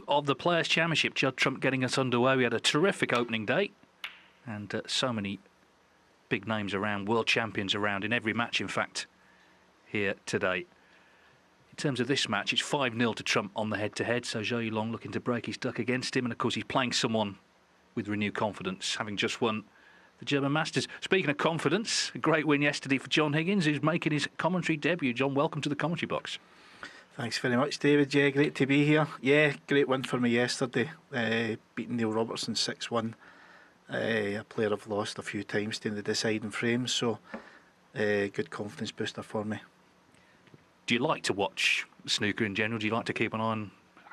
Of the Players' Championship, Judd Trump getting us underway. We had a terrific opening day, and so many big names around, world champions around in every match, in fact, here today. In terms of this match, it's 5-0 to Trump on the head-to-head, so Zhou Yuelong looking to break his duck against him, and of course he's playing someone with renewed confidence, having just won the German Masters. Speaking of confidence, a great win yesterday for John Higgins, who's making his commentary debut. John, welcome to the commentary box. Thanks very much, David. Yeah, great to be here. Yeah, great win for me yesterday, beating Neil Robertson 6-1. A player I've lost a few times to in the deciding frames, so good confidence booster for me. Do you like to watch snooker in general? Do you like to keep an eye on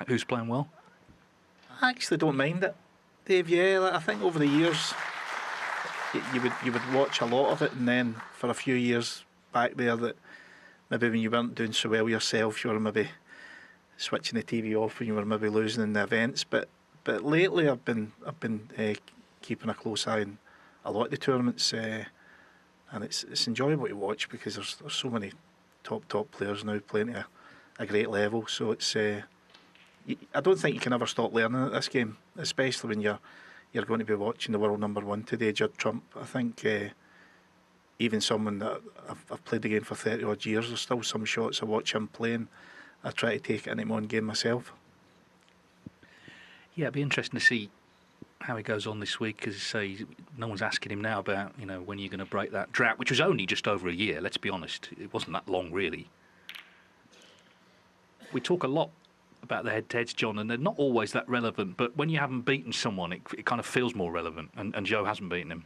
who's playing well? I actually don't mind it, Dave. Yeah, I think over the years you would watch a lot of it, and then for a few years back there that maybe when you weren't doing so well yourself, you were maybe switching the TV off when you were maybe losing in the events. But lately I've been keeping a close eye on a lot of the tournaments, and it's enjoyable to watch because there's so many top players now playing at a great level. So it's I don't think you can ever stop learning at this game, especially when you're going to be watching the world number one today, Judd Trump. I think even someone that I've played the game for 30 odd years, there's still some shots I watch him playing. I try to take it into my own game myself. Yeah, it'd be interesting to see how he goes on this week, because say no one's asking him now about when you're going to break that drought, which was only just over a year. Let's be honest, it wasn't that long really. We talk a lot about the head-to-heads, John, and they're not always that relevant, but when you haven't beaten someone, it kind of feels more relevant, and Joe hasn't beaten him.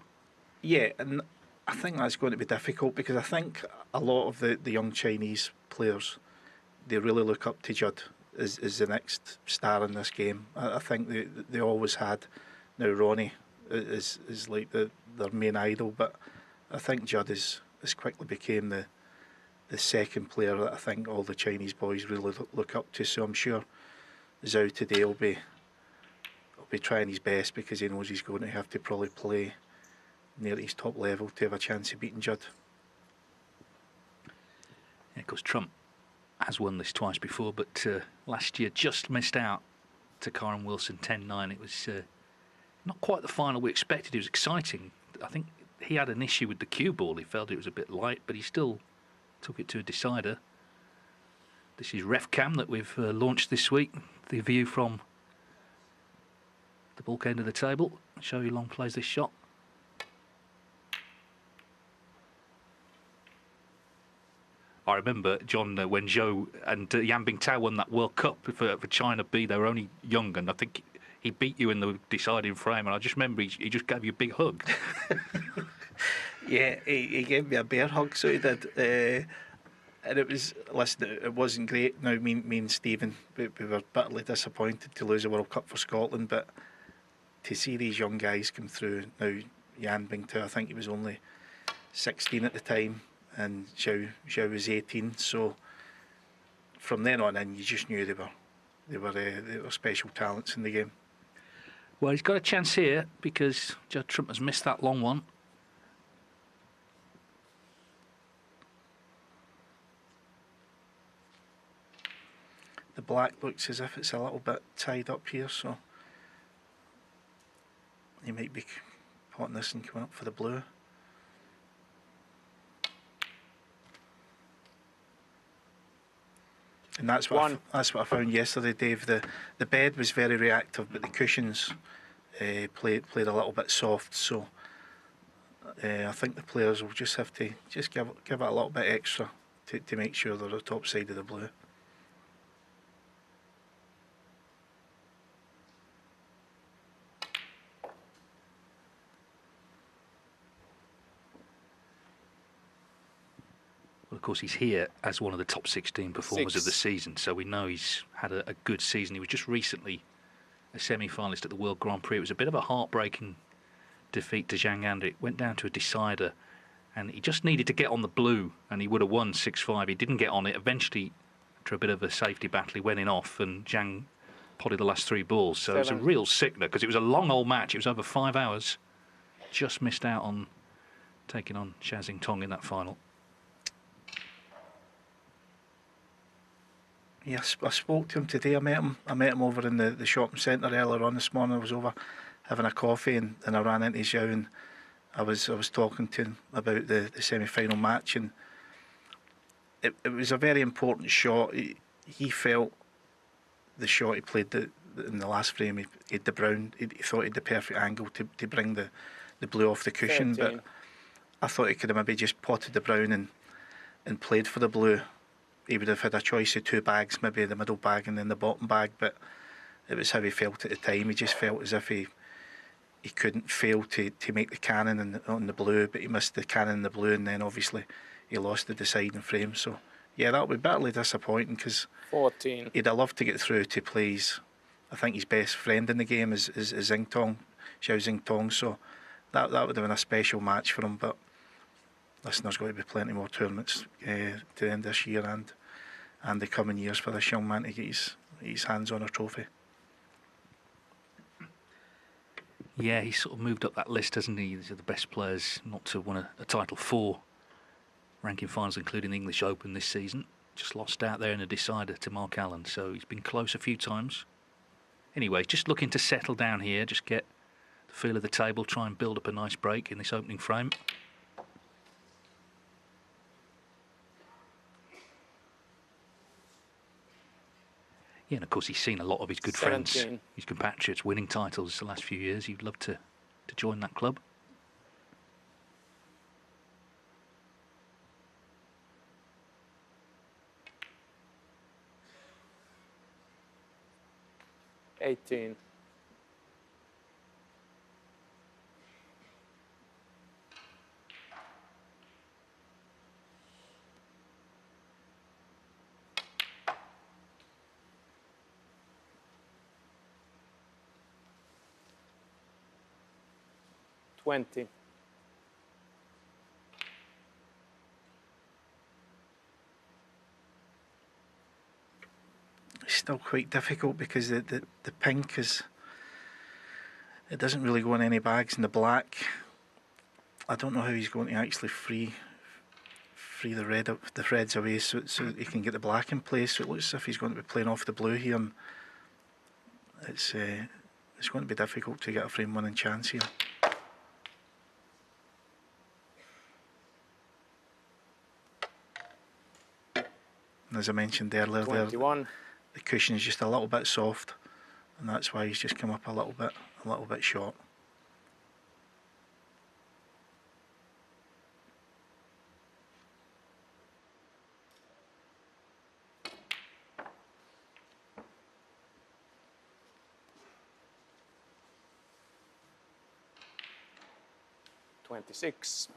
Yeah, and I think that's going to be difficult, because I think a lot of the young Chinese players, they really look up to Judd as the next star in this game. I think they always had. Now Ronnie is like their main idol, but I think Judd has quickly became the second player that I think all the Chinese boys really look up to. So I'm sure Zhou today will be trying his best, because he knows he's going to have to probably play near his top level to have a chance of beating Judd. Yeah, of course, Trump has won this twice before, but last year just missed out to Karen Wilson 10-9. It was not quite the final we expected. It was exciting. I think he had an issue with the cue ball. He felt it was a bit light, but he still took it to a decider. This is Ref Cam that we've launched this week. The view from the bulk end of the table. Zhou Yuelong plays this shot. I remember, John, when Zhou and Yan Bingtao won that World Cup for China B, they were only young, and I think he beat you in the deciding frame, and I just remember he just gave you a big hug. Yeah, he gave me a bear hug, so he did. And it was, listen, it wasn't great. Now, me and Stephen, we were bitterly disappointed to lose a World Cup for Scotland, but to see these young guys come through, now Yan Bingtao, I think he was only 16 at the time, and Zhou was 18, so from then on in, you just knew they were special talents in the game. Well, he's got a chance here, because Judd Trump has missed that long one. The black looks as if it's a little bit tied up here, so he might be potting this and coming up for the blue. And that's what I found yesterday, Dave. The bed was very reactive, but the cushions played a little bit soft. So I think the players will just have to give it a little bit extra to make sure they're the top side of the blue. Well, of course, he's here as one of the top 16 performers of the season, so we know he's had a good season. He was just recently a semi-finalist at the World Grand Prix. It was a bit of a heartbreaking defeat to Zhang Anda. It went down to a decider, and he just needed to get on the blue, and he would have won 6-5. He didn't get on it. Eventually, after a bit of a safety battle, he went in off, and Zhang potted the last 3 balls. So it was a real sickener, because it was a long old match. It was over 5 hours. Just missed out on taking on Shazing Tong in that final. Yeah, I spoke to him today. I met him over in the shopping centre earlier on this morning. I was over having a coffee, and I ran into Zhou, and I was talking to him about the semi-final match, and it was a very important shot. He felt the shot he played in the last frame. He had the brown. He thought he had the perfect angle to bring the blue off the cushion, 13. but I thought he could have maybe just potted the brown and played for the blue. He would have had a choice of 2 bags, maybe the middle bag and then the bottom bag, but it was how he felt at the time. He just felt as if he couldn't fail to make the cannon on the blue, but he missed the cannon in the blue, and then obviously he lost the deciding frame. So yeah, that would be bitterly disappointing, because 14. he'd have loved to get through to play I think his best friend in the game is Xing Tong, Xiao Xing Tong. So that would have been a special match for him. But listen, there's going to be plenty more tournaments to end this year and the coming years for this young man to get his hands on a trophy. Yeah, he's sort of moved up that list, hasn't he? These are the best players not to win a title 4 ranking finals, including the English Open this season. Just lost out there in a decider to Mark Allen, so he's been close a few times. Anyway, just looking to settle down here, just get the feel of the table, try and build up a nice break in this opening frame. Yeah, and of course he's seen a lot of his good 17. friends, his compatriots, winning titles the last few years. He'd love to join that club. $18. $20. It's still quite difficult because the pink it doesn't really go in any bags, and the black, I don't know how he's going to actually free the reds away so he can get the black in place. So it looks as if he's going to be playing off the blue here, and it's going to be difficult to get a frame winning chance here. And as I mentioned earlier, 21. the cushion is just a little bit soft, and that's why he's just come up a little bit short. $26.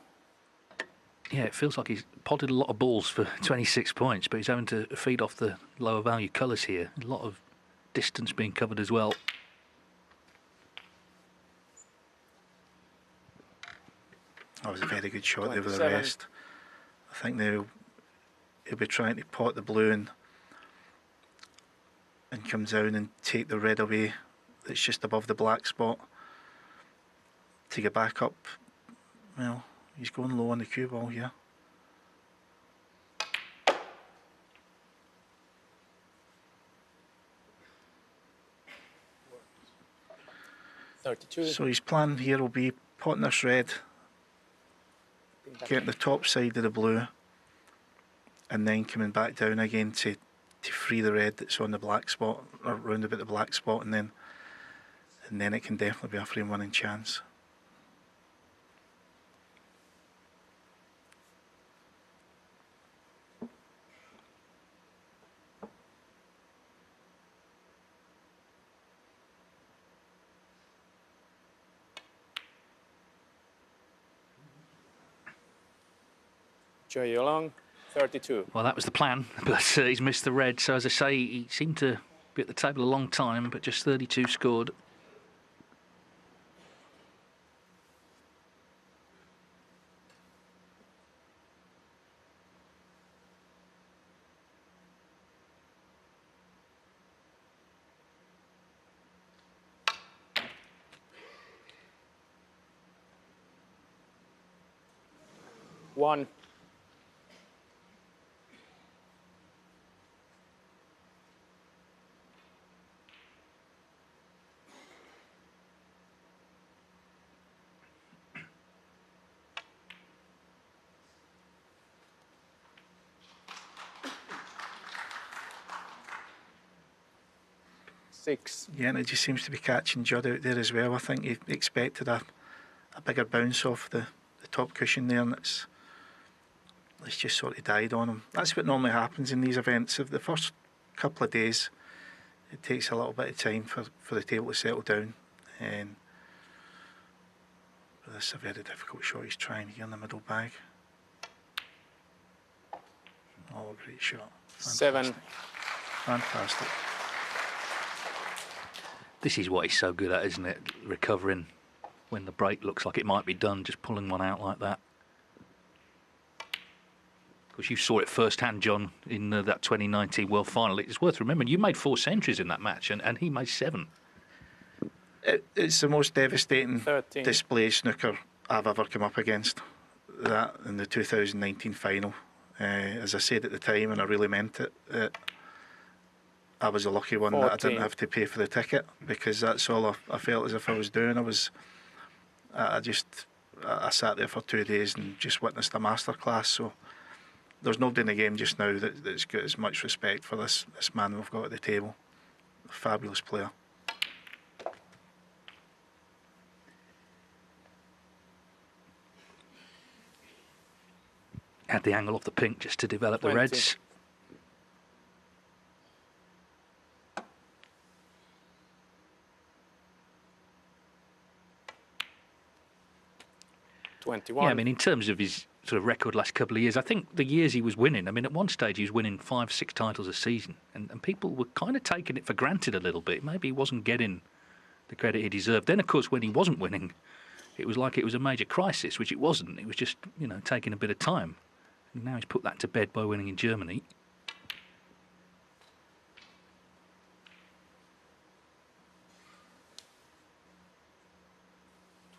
Yeah, it feels like he's potted a lot of balls for 26 points, but he's having to feed off the lower value colours here. A lot of distance being covered as well. That was a very good shot there with the 27. rest. I think he'll be trying to pot the blue and come down and take the red away that's just above the black spot to get back up. Well, he's going low on the cue ball here. $32. So his plan here will be potting this red, getting the top side of the blue, and then coming back down again to free the red that's on the black spot, or round about the black spot, and then it can definitely be a frame winning chance. Zhou Yuelong, 32. Well, that was the plan, but he's missed the red. So as I say, he seemed to be at the table a long time, but just 32 scored. One. 6. Yeah, and it just seems to be catching Judd out there as well. I think he expected a bigger bounce off the top cushion there, and it's just sort of died on him. That's what normally happens in these events. Of the first couple of days, it takes a little bit of time for the table to settle down. And this is a very difficult shot he's trying here in the middle bag. Oh, great shot. Fantastic. 7. Fantastic. This is what he's so good at, isn't it? Recovering when the break looks like it might be done, just pulling one out like that. Of course, you saw it firsthand, John, in that 2019 World Final. It's worth remembering, you made 4 centuries in that match, and he made 7. It's the most devastating 13. display snooker I've ever come up against. That in the 2019 final. As I said at the time, and I really meant it, I was a lucky one 14. that I didn't have to pay for the ticket, because that's all I felt as if I was doing. I sat there for 2 days and just witnessed a masterclass. So there's nobody in the game just now that's got as much respect for this man we've got at the table. A fabulous player. Had the angle off the pink just to develop 20. the reds. Yeah, I mean, in terms of his sort of record last couple of years, I think the years he was winning, I mean, at one stage he was winning 5, 6 titles a season, and people were kind of taking it for granted a little bit. Maybe he wasn't getting the credit he deserved. Then, of course, when he wasn't winning, it was like it was a major crisis, which it wasn't. It was just, taking a bit of time. And now he's put that to bed by winning in Germany.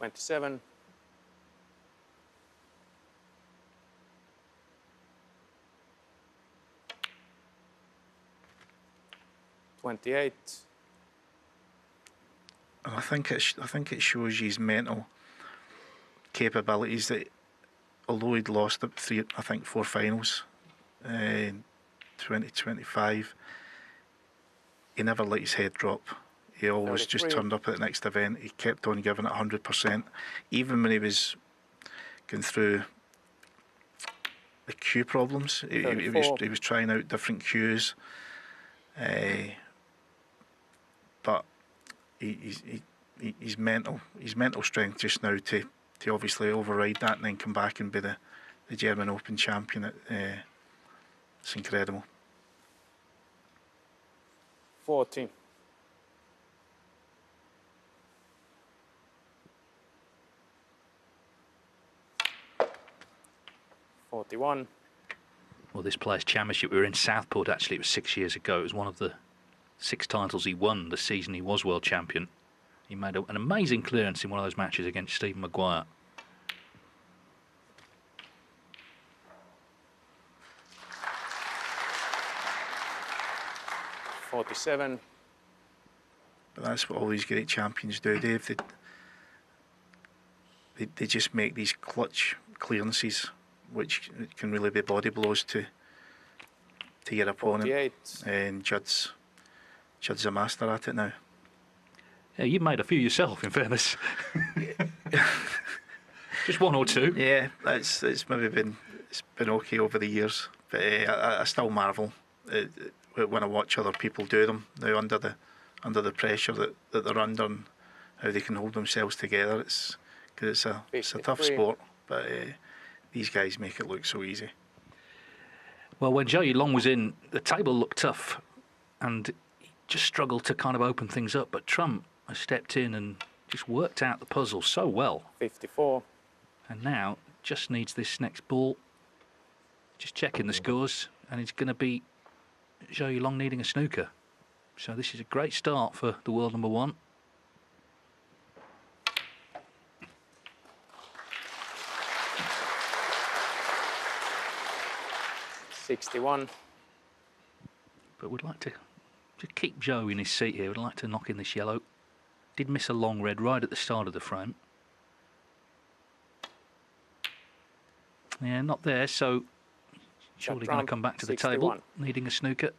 $27. 28. And I think it shows his mental capabilities that, although he'd lost 4 finals in 2025, he never let his head drop. He always 33. just turned up at the next event. He kept on giving it 100%, even when he was going through the cue problems. He was trying out different cues, but his mental strength just now to obviously override that and then come back and be the German Open champion. It's incredible. 40. $41. Well, this Players' Championship, we were in Southport actually, it was 6 years ago. It was one of the 6 titles he won the season he was world champion. He made an amazing clearance in one of those matches against Stephen Maguire. $47. But that's what all these great champions do, Dave. They just make these clutch clearances, which can really be body blows to your opponent. 48. And Judd's a master at it now. Yeah, you made a few yourself, in fairness. Just 1 or 2. Yeah, it's been okay over the years, but I still marvel when I watch other people do them now under the pressure that they're under, and how they can hold themselves together. It's a tough sport, but these guys make it look so easy. Well, when Zhou Yuelong was in, the table looked tough, and he just struggled to kind of open things up. But Trump has stepped in and just worked out the puzzle so well. 54. And now just needs this next ball. Just checking the scores, and it's going to be Zhou Yuelong needing a snooker. So this is a great start for the world number 1. $61. But we'd like to keep Zhou in his seat here. We'd like to knock in this yellow. Did miss a long red right at the start of the frame. Yeah, not there, so surely going to come back to the 61. table, needing a snooker.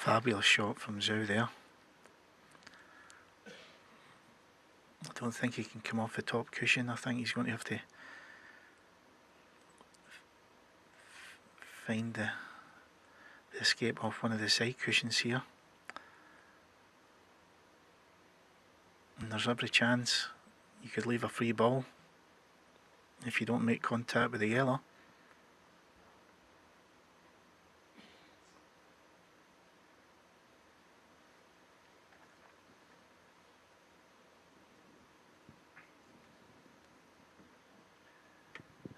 Fabulous shot from Zhou there. I don't think he can come off the top cushion. I think he's going to have to find the escape off one of the side cushions here. And there's every chance you could leave a free ball if you don't make contact with the yellow.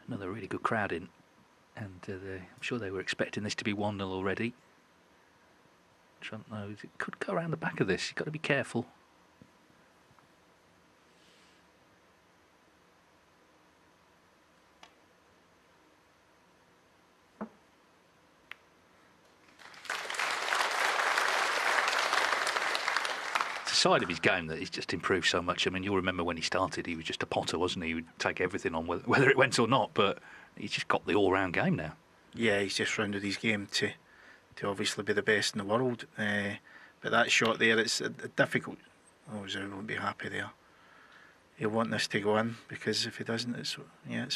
Another really good crowd in, and I'm sure they were expecting this to be 1-0 already. Trump knows it could go around the back of this. You've got to be careful. Side of his game that he's just improved so much. I mean, you'll remember when he started, he was just a potter, wasn't he? He would take everything on, whether it went or not, but he's just got the all-round game now. Yeah, he's just rounded his game to obviously be the best in the world. But that shot there, it's a difficult... Oh, Zhou won't be happy there. He'll want this to go in, because if he doesn't, it's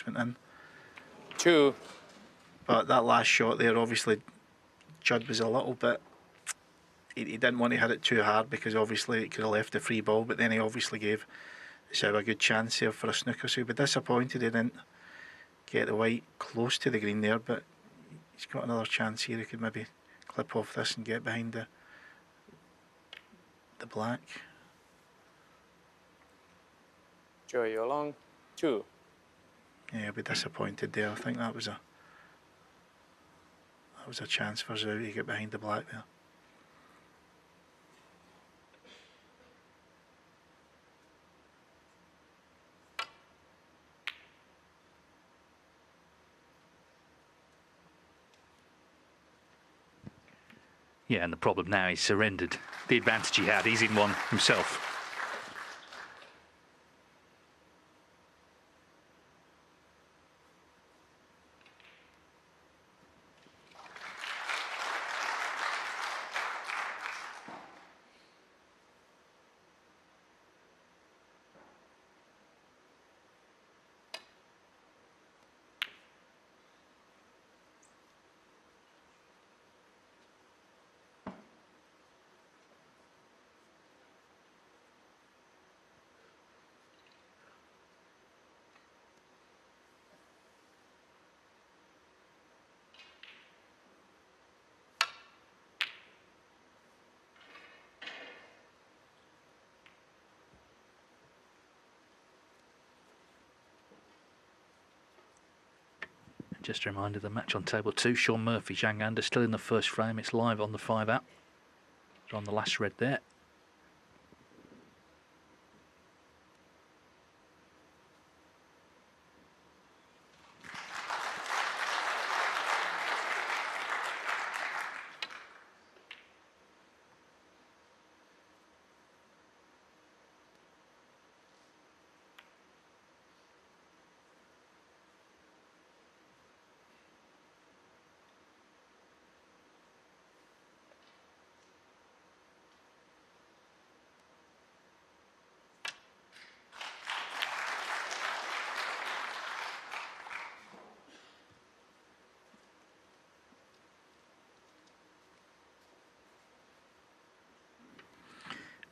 went in. 2. But that last shot there, obviously, Judd was a little bit... He didn't want to hit it too hard because obviously it could have left the free ball, but then he obviously gave Zhou a good chance here for a snooker. So he'll be disappointed he didn't get the white close to the green there, but he's got another chance here. He could maybe clip off this and get behind the black. Zhou Yuelong, 2. Yeah, he'll be disappointed there. I think that was a chance for Zhou to get behind the black there. Yeah, and the problem now, he's surrendered the advantage he had. He's in one himself. Just a reminder, the match on table 2, Shaun Murphy, Zhang Anda still in the first frame. It's live on the 5-out. They're on the last red there.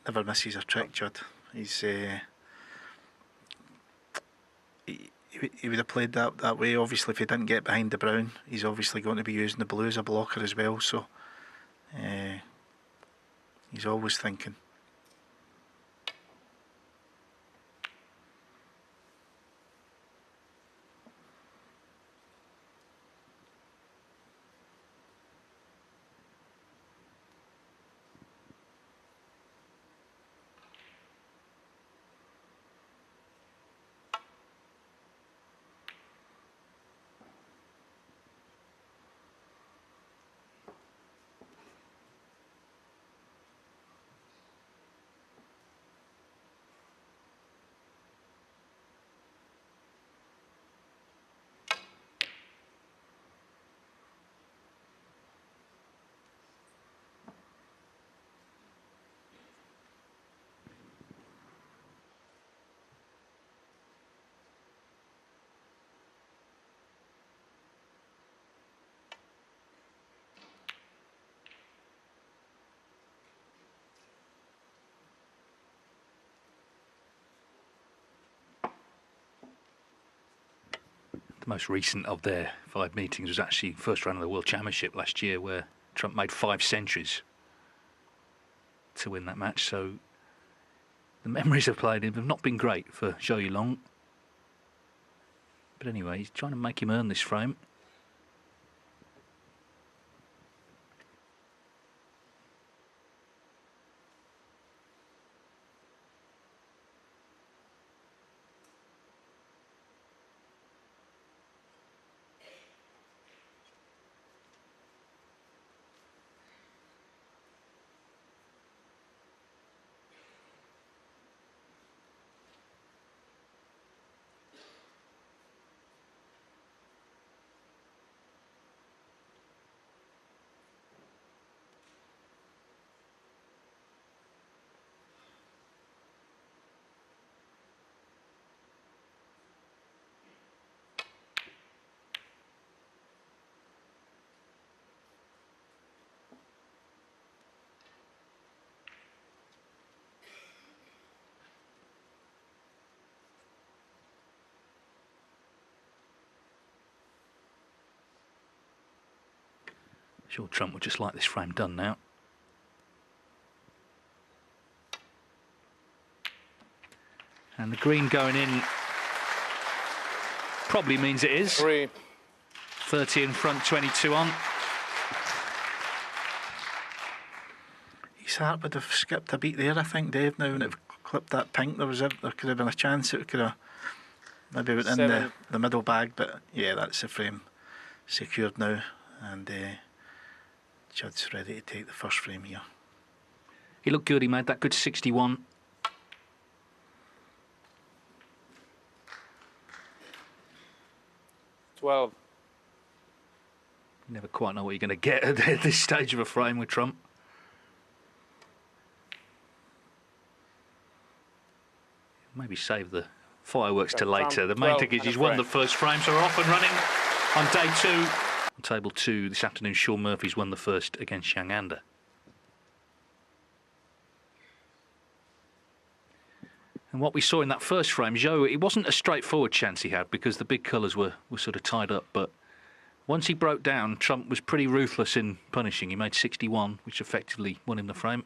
Never misses a trick, Judd. He's he would have played that way. Obviously, if he didn't get behind the brown, he's obviously going to be using the blue as a blocker as well. So he's always thinking. The most recent of their 5 meetings was actually first round of the World Championship last year, where Trump made 5 centuries to win that match. So the memories of playing him have not been great for Zhou Yuelong. But anyway, he's trying to make him earn this frame. Sure, Trump would just like this frame done now. And the green going in probably means it is. 3. 30 in front, 22 on. His heart would have skipped a beat there, I think, Dave. Now, when it clipped that pink, there could have been a chance it could have maybe went in the middle bag. But yeah, that's the frame secured now. And Judd's ready to take the first frame here. He looked good, he made that good 61. You never quite know what you're going to get at this stage of a frame with Trump. Maybe save the fireworks to later. The main thing is he's won the first frame, so we're off and running on day 2. On table 2 this afternoon, Sean Murphy's won the first against Yang Anda. And what we saw in that first frame, Zhou, it wasn't a straightforward chance he had because the big colours were sort of tied up. But once he broke down, Trump was pretty ruthless in punishing. He made 61, which effectively won him the frame.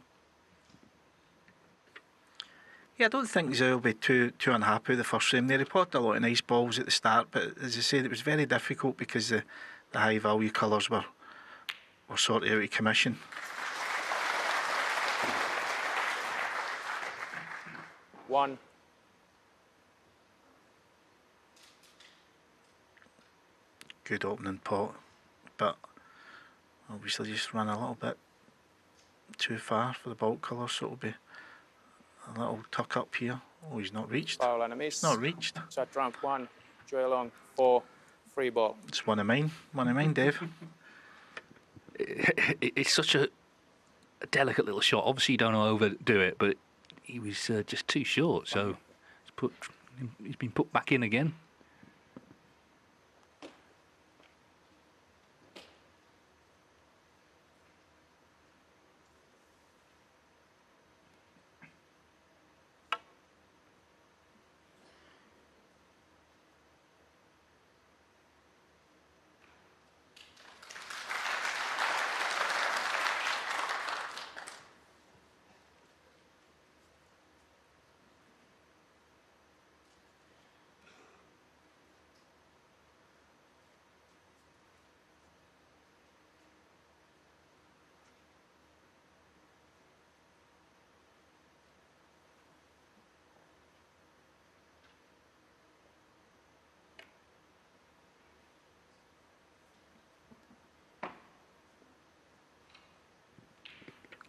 Yeah, I don't think Zhou will be too unhappy with the first frame. They reported a lot of nice balls at the start, but as I said, it was very difficult because the high value colours were sort of out of commission. One. Good opening pot, but obviously just ran a little bit too far for the bulk colour, so it'll be a little tuck up here. Oh, he's not reached. Foul and a miss. Not reached. Judd Trump 1. Zhou Yuelong 4. Free ball. It's one of mine, Dave. It's such a delicate little shot. Obviously, you don't want to overdo it, but he was just too short, so he's been put back in again.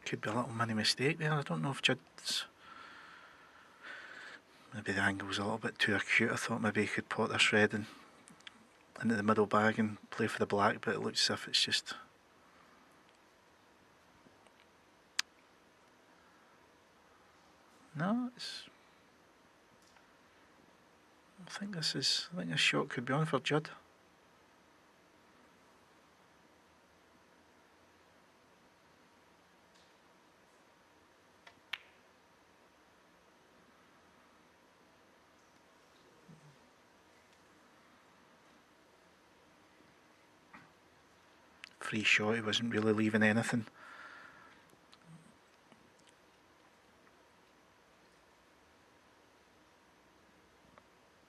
Could be a little mini mistake there. I don't know if Judd's... Maybe the angle's a little bit too acute. I thought maybe he could pot this red into the middle bag and play for the black, but it looks as if it's just... No, it's... I think this shot could be on for Judd. free shot. He wasn't really leaving anything.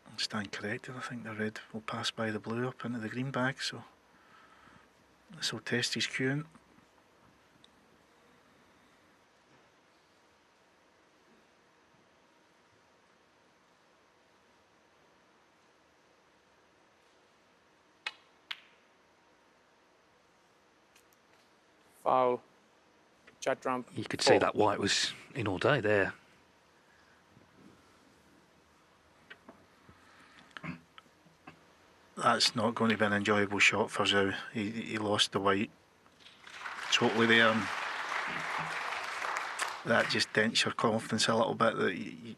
I stand corrected. I think the red will pass by the blue up into the green bag, so this will test his cueing. Foul. Judd Trump. You could 4. see that white was in all day there. That's not going to be an enjoyable shot for Zhou. He lost the white totally there, and that just dents your confidence a little bit that he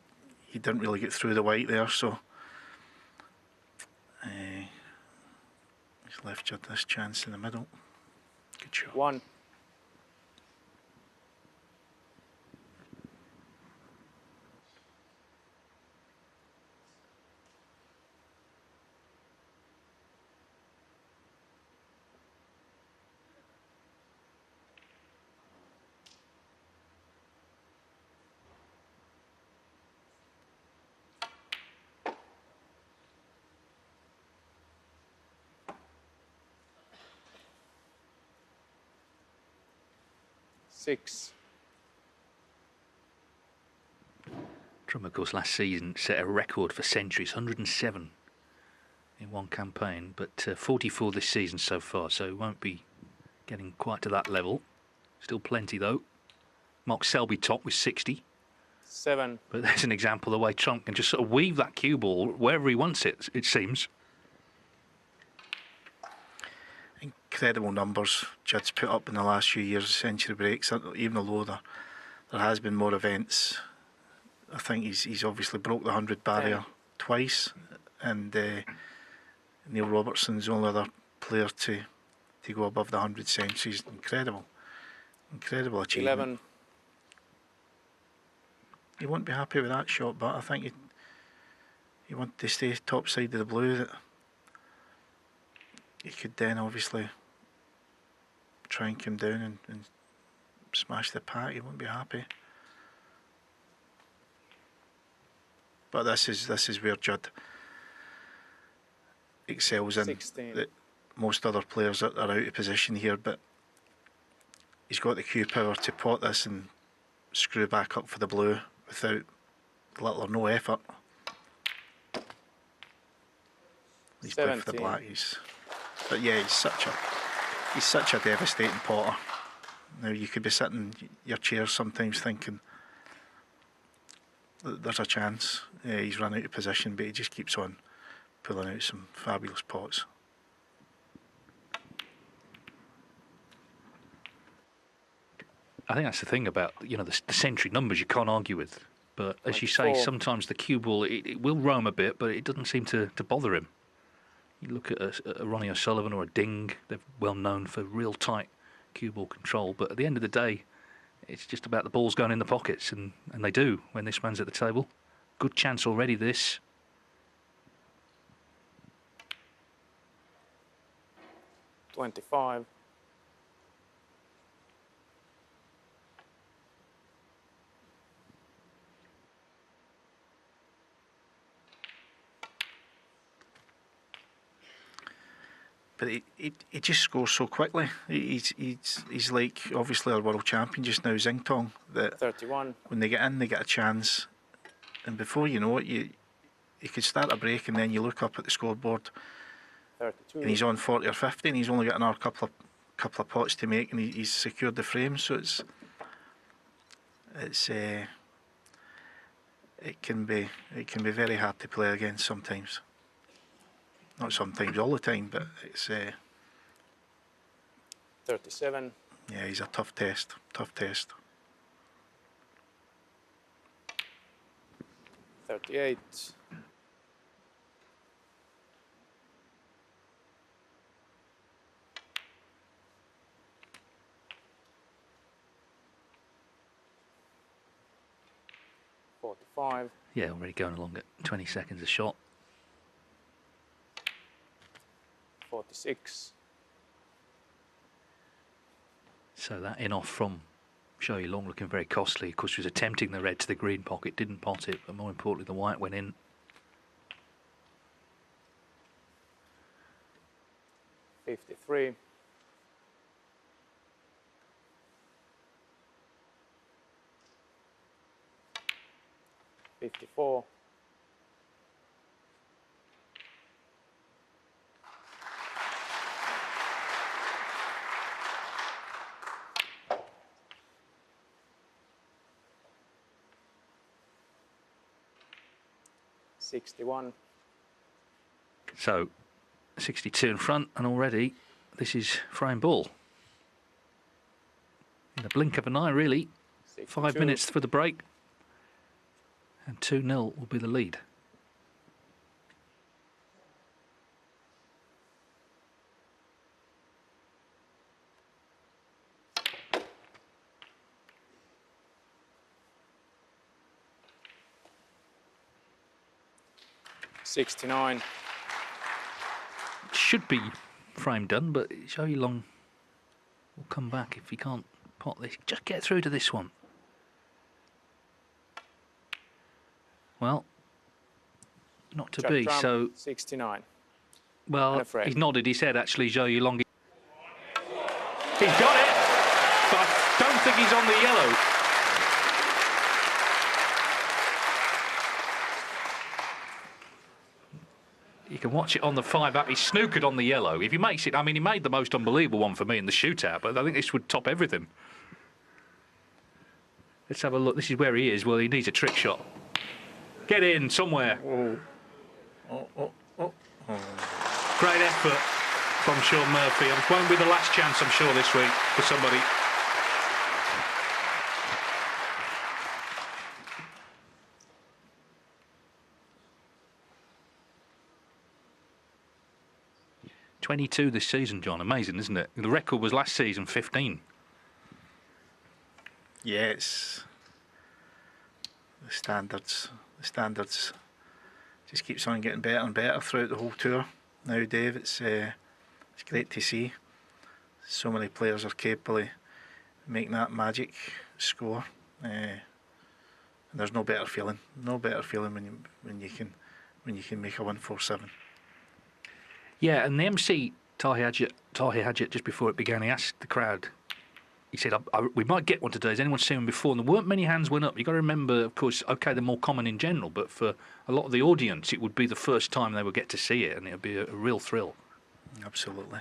didn't really get through the white there. So he's left Judd this chance in the middle. Good shot. 1. Six. Trump, of course, last season set a record for centuries, 107 in one campaign, but 44 this season so far, so he won't be getting quite to that level. Still plenty, though. Mark Selby top with 60. 7. But there's an example of the way Trump can just sort of weave that cue ball wherever he wants it, it seems. Incredible numbers Judd's put up in the last few years of century breaks, even although there has been more events. I think he's obviously broke the 100 barrier twice, and Neil Robertson's the only other player to go above the 100 centuries. Incredible achievement. 11. He won't be happy with that shot, but I think he wanted to stay top side of the blue. That he could then obviously try and come down and smash the pack. He won't be happy. But this is where Judd excels in. 16. That most other players are out of position here, but he's got the cue power to pot this and screw back up for the blue without little or no effort. He's playing for the black. But yeah, he's such a devastating potter. Now you could be sitting in your chair sometimes thinking there's a chance. He's run out of position, but he just keeps on pulling out some fabulous pots. I think that's the thing about, you know, the century numbers you can't argue with. But as you say, sometimes the cue ball, it will roam a bit, but it doesn't seem to bother him. You look at a Ronnie O'Sullivan or a Ding, they're well known for real tight cue ball control, but at the end of the day, it's just about the balls going in the pockets, and they do when this man's at the table. Good chance already, this. $25. But he just scores so quickly. He's like obviously our world champion just now, Xingtong. That 31. when they get in, they get a chance, and before you know it, you could start a break, and then you look up at the scoreboard, 32. and he's on 40 or 50, and he's only got another couple of pots to make, and he's secured the frame. So it can be very hard to play against sometimes. Not sometimes, all the time, but it's 37. yeah, he's a tough test. 38. $45. Yeah, already going along at 20 seconds a shot. 46. So that in off from Zhou Yuelong looking very costly. Of course, he was attempting the red to the green pocket, didn't pot it, but more importantly, the white went in. 53. 54. 61. So 62 in front, and already this is frame ball. In the blink of an eye, really. 62. 5 minutes for the break, and 2-0 will be the lead. $69. Should be frame done, but Zhou Yuelong will come back if he can't pot this. Just get through to this one. Well, not to Judd be. Trump, So 69. well, afraid. he's nodded his head actually, Zhou Yuelong. He's got it, but I don't think he's on the yellow. You can watch it on the 5-up. He's snookered on the yellow. If he makes it, I mean, he made the most unbelievable one for me in the shootout, but I think this would top everything. Let's have a look. This is where he is. Well, he needs a trick shot. Get in somewhere. Great effort from Sean Murphy. It won't be the last chance, I'm sure, this week for somebody. $22 this season, John. Amazing, isn't it? The record was last season 15. Yeah, it's the standards. The standards just keeps on getting better and better throughout the whole tour. Now, Dave, it's great to see. So many players are capable of making that magic score, and there's no better feeling. No better feeling when you can make a 147. Yeah, and the MC Tahir Hadjit, just before it began, he asked the crowd. He said, "We might get one today. Has anyone seen one before?" And there weren't many hands went up. You've got to remember, of course, okay, they're more common in general, but for a lot of the audience, it would be the first time they would get to see it, and it would be a real thrill. Absolutely.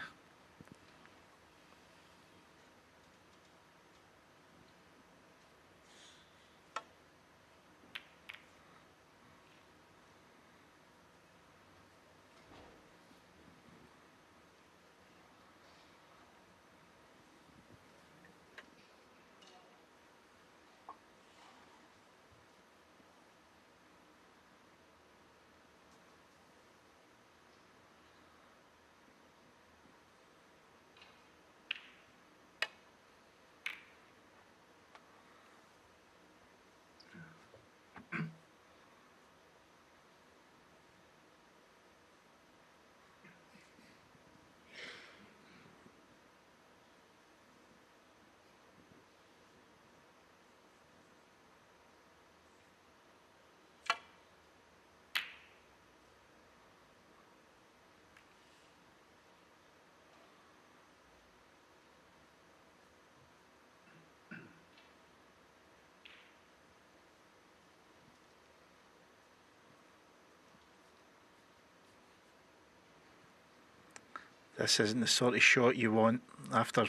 This isn't the sort of shot you want after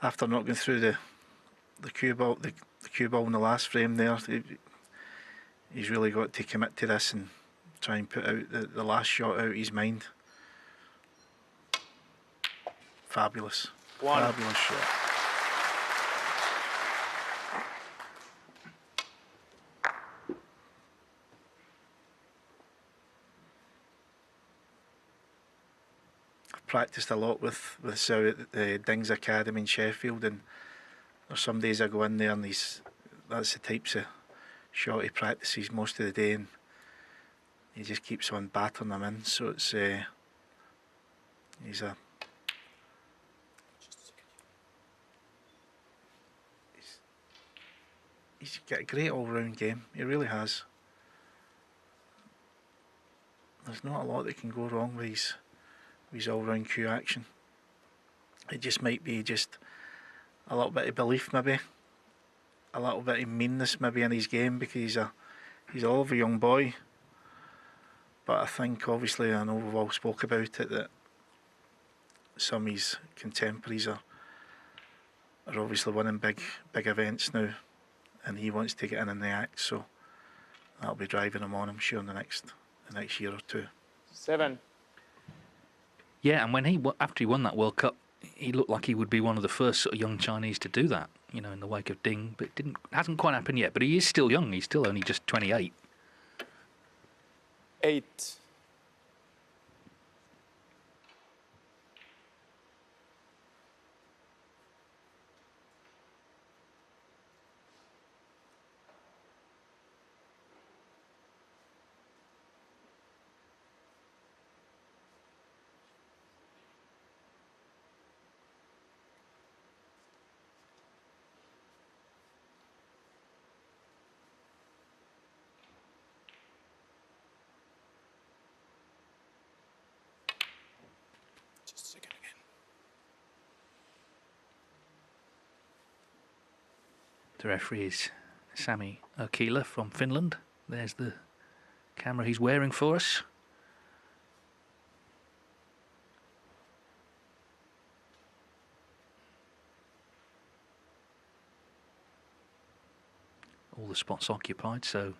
not going through the cue ball in the last frame there. He's really got to commit to this and try and put out the last shot out of his mind. Fabulous. Fabulous shot. Practiced a lot with Zhou at the Dings Academy in Sheffield, and there's some days I go in there and that's the types of shot he practices most of the day, and he just keeps on battering them in. So it's he's a he's got a great all-round game. He really has. There's not a lot that can go wrong with his all-round cue action. It just might be just a little bit of belief, maybe. A little bit of meanness, maybe, in his game, because he's a all of a young boy. But I think, obviously, I know we've all spoke about it, that some of his contemporaries are obviously winning big events now, and he wants to get in the act, so that'll be driving him on, I'm sure, in the next year or two. 7. Yeah, and when after he won that World Cup, he looked like he would be one of the first sort of young Chinese to do that, you know, in the wake of Ding, but it hasn't quite happened yet. But he is still young. He's still only just 28. 8. Just a second again. The referee is Sami Okila from Finland. There's the camera he's wearing for us. All the spots occupied, so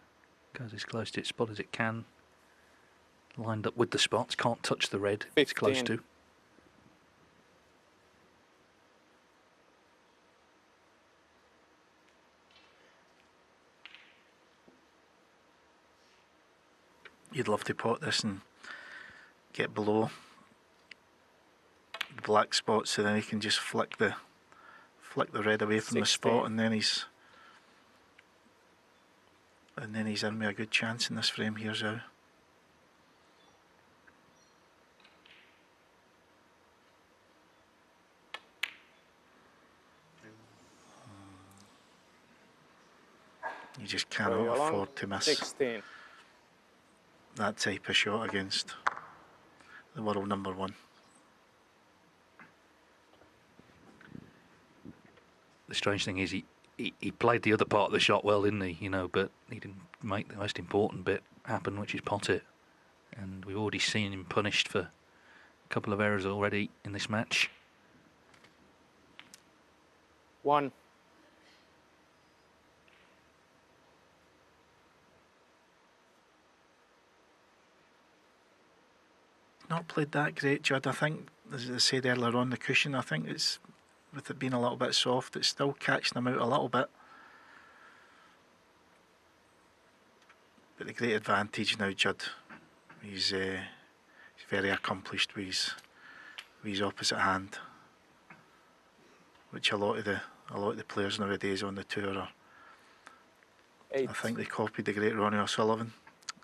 goes as close to its spot as it can. Lined up with the spots, can't touch the red. 15. It's close to. You'd love to pot this and get below the black spot, so then he can just flick the red away from 16. the spot, and then he's in with a good chance in this frame here, Zhou. You just cannot Zhou Yuelong, afford to miss 16. that type of shot against the world number 1. The strange thing is he played the other part of the shot well, didn't he? You know, but he didn't make the most important bit happen, which is pot it. And we've already seen him punished for a couple of errors already in this match. 1. Not played that great, Judd. I think, as I said earlier on, the cushion, I think it's, with it being a little bit soft, it's still catching him out a little bit. But the great advantage now, Judd, he's very accomplished with his opposite hand, which a lot of the players nowadays on the tour are. 8. I think they copied the great Ronnie O'Sullivan,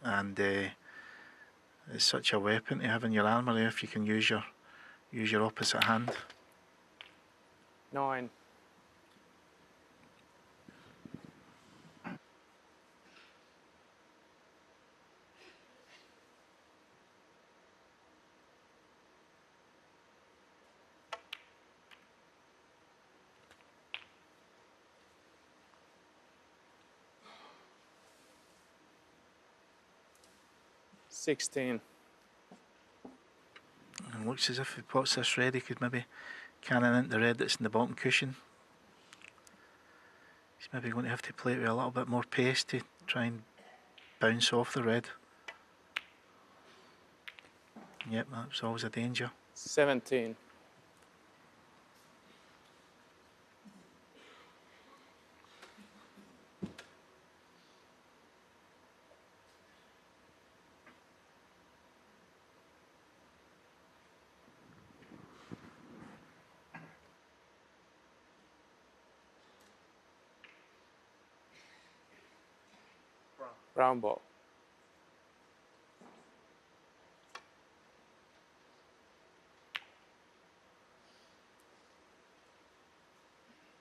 and it's such a weapon to have in your armour if you can use your opposite hand. 9. $16. And looks as if if he pots this red, he could maybe cannon into the red that's in the bottom cushion. He's maybe going to have to play it with a little bit more pace to try and bounce off the red. Yep, that's always a danger. 17. Brown ball.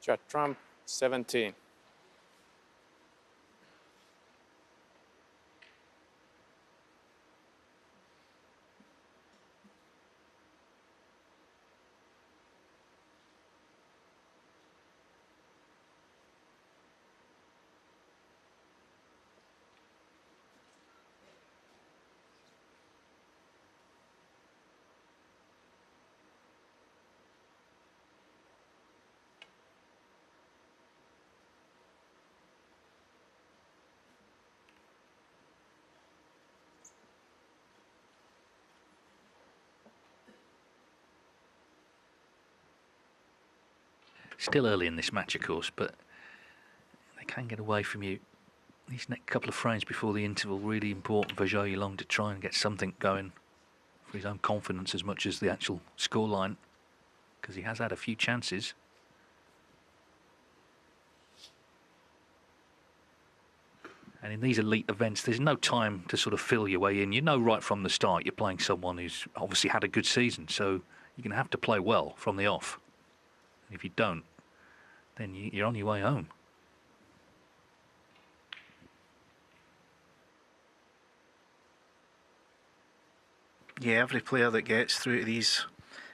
Judd Trump, 17. Still early in this match, of course, but they can get away from you. These next couple of frames before the interval, really important for Zhou Yuelong to try and get something going for his own confidence as much as the actual scoreline, because he has had a few chances. And in these elite events, there's no time to sort of feel your way in. You know right from the start you're playing someone who's obviously had a good season, so you're going to have to play well from the off. And if you don't, then you're on your way home. Yeah, every player that gets through to these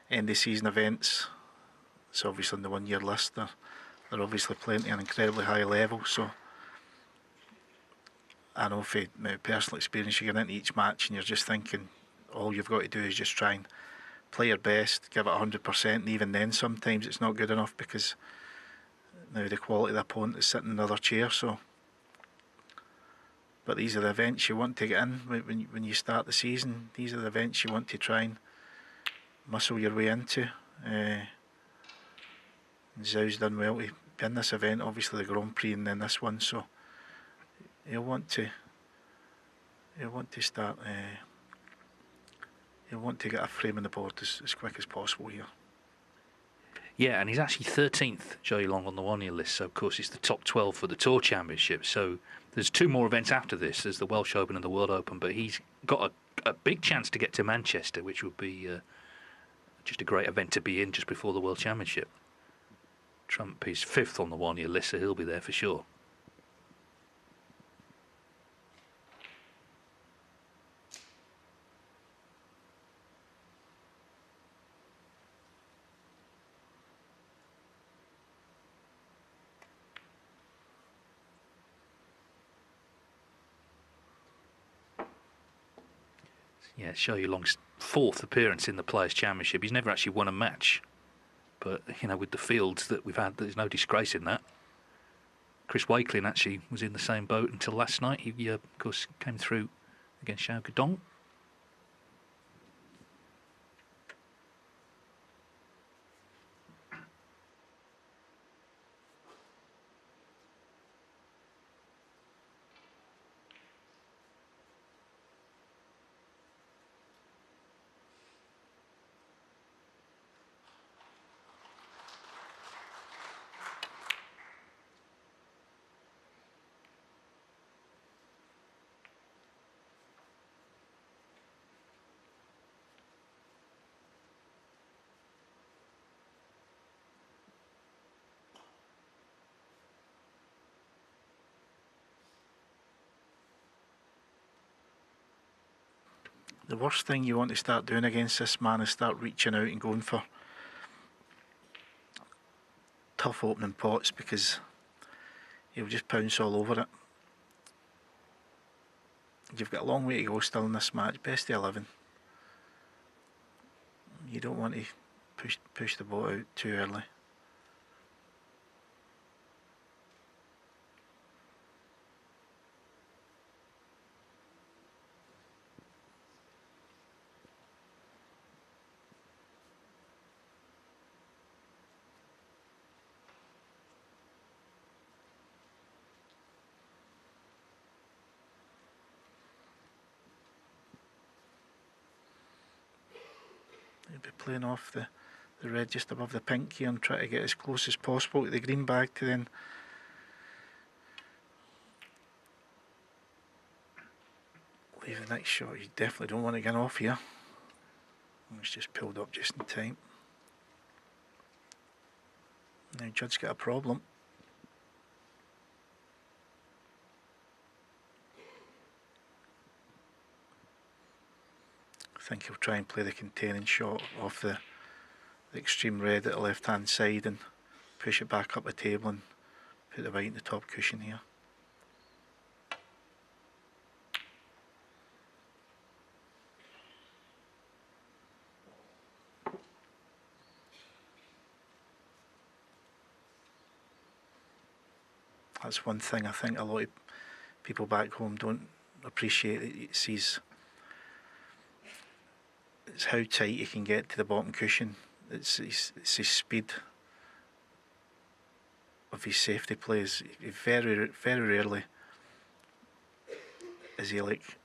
end of season events, it's obviously on the 1 year list, they're obviously playing at an incredibly high level. So I know from my personal experience, you get into each match and you're just thinking all you've got to do is just try and play your best, give it 100%, and even then sometimes it's not good enough because now the quality of the opponent is sitting in another chair. So, but these are the events you want to get in when you start the season. These are the events you want to try and muscle your way into. Zhou's done well to be in this event, obviously the Grand Prix and then this one, so he'll want to start. He'll want to get a frame on the board as quick as possible here. Yeah, and he's actually 13th, Zhou Yuelong, on the 1 year list. So of course it's the top 12 for the Tour Championship. So there's two more events after this. There's the Welsh Open and the World Open, but he's got a big chance to get to Manchester, which would be just a great event to be in just before the World Championship. Trump is 5th on the 1 year list, so he'll be there for sure. Yeah, Zhou Yuelong's 4th appearance in the Players' Championship. He's never actually won a match. But, you know, with the fields that we've had, there's no disgrace in that. Chris Wakelin actually was in the same boat until last night. He, of course, came through against Zhou Yuelong. The worst thing you want to start doing against this man is start reaching out and going for tough opening pots, because he'll just pounce all over it. You've got a long way to go still in this match. Best of 11. You don't want to push the ball out too early. He'll be playing off the red just above the pink here and try to get as close as possible to the green bag to then leave the next shot. You definitely don't want to get off here. It's just pulled up just in time. Now Judd's got a problem. I think he'll try and play the containing shot off the extreme red at the left hand side and push it back up the table and put the white in the top cushion here. That's one thing I think a lot of people back home don't appreciate. It's how tight he can get to the bottom cushion. It's his speed of his safety plays. He very rarely is he like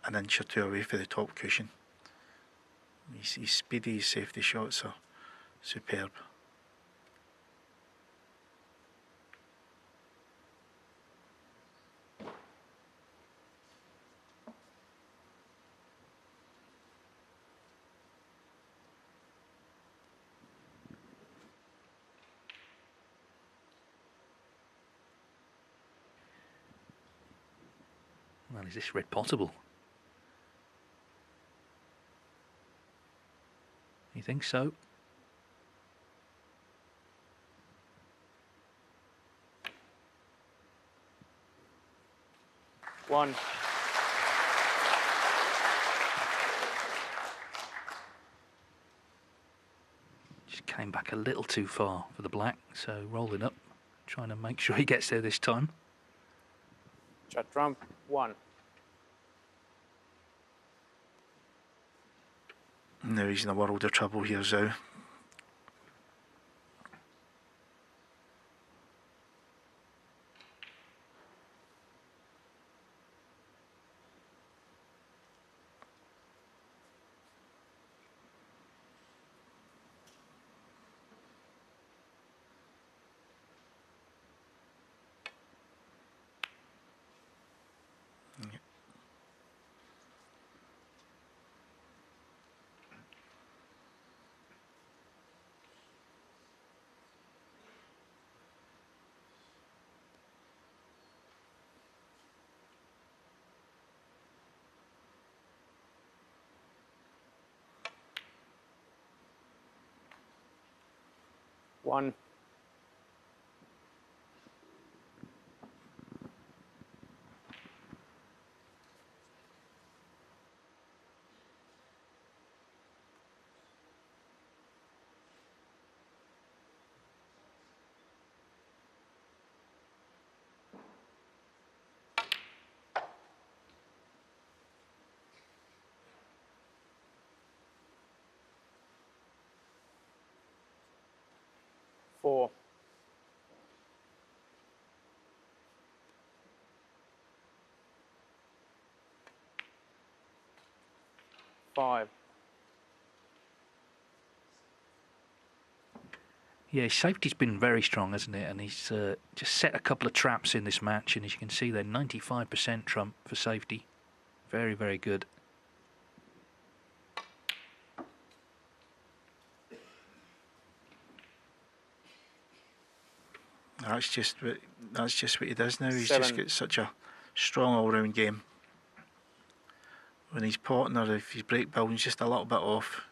an inch or two away for the top cushion. He's speedy, his safety shots are superb. Well, is this red possible? You think so? One. Just came back a little too far for the black, so rolling up, trying to make sure he gets there this time. Judd Trump, 1. Now he's in a world of trouble here, Zhou. One. Four. Five. Yeah, his safety's been very strong, hasn't it? And he's just set a couple of traps in this match, and as you can see, they're 95% Trump for safety. Very, very good. That's just what he does now. He's 7. just got such a strong all-round game. When he's potting or if his break building's just a little bit off,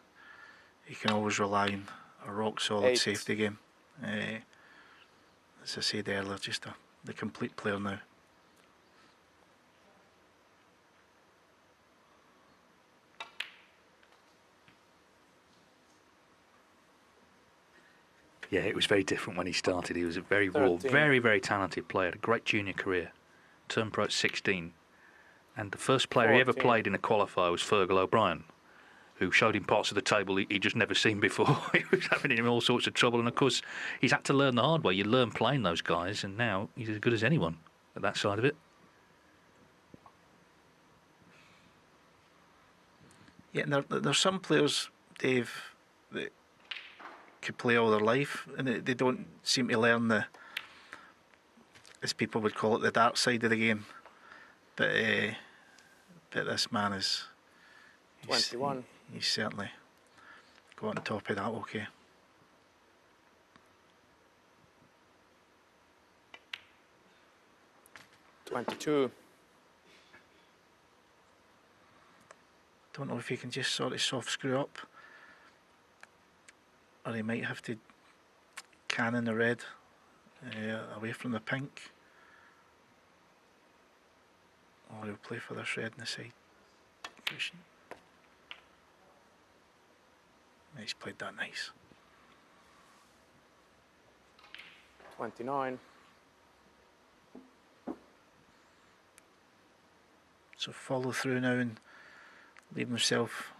he can always rely on a rock-solid 8. safety game. As I said earlier, just the complete player now. Yeah, it was very different when he started. He was a very raw, 13. very, very talented player. Had a great junior career. Turned pro at 16. And the first player he ever 14. played in a qualifier was Fergal O'Brien, who showed him parts of the table he'd just never seen before. He was having him all sorts of trouble. And, of course, he's had to learn the hard way. You learn playing those guys, and now he's as good as anyone at that side of it. Yeah, and there's some players, Dave, that could play all their life, and they don't seem to learn the, as people would call it, the dark side of the game. But this man is 21. He's certainly got on top of that. Okay. $22. Don't know if he can just sort of soft screw up, or he might have to cannon the red away from the pink, or he'll play for this red in the side cushion. He's played that nice. 29. So follow through now and leave himself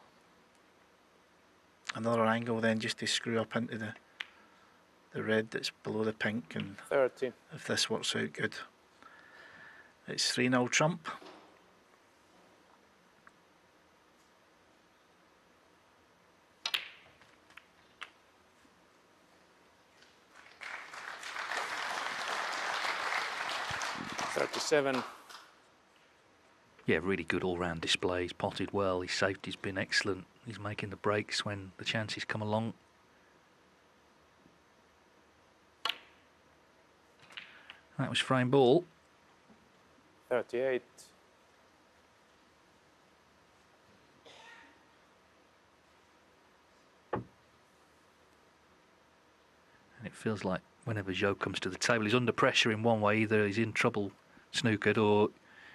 another angle then just to screw up into the the red that's below the pink, and 30. if this works out good, it's 3-0 Trump. Yeah, really good all-round display. He's potted well. His safety's been excellent. He's making the breaks when the chances come along. That was frame ball. 38. And it feels like whenever Zhou comes to the table, he's under pressure in one way. Either he's in trouble snookered, or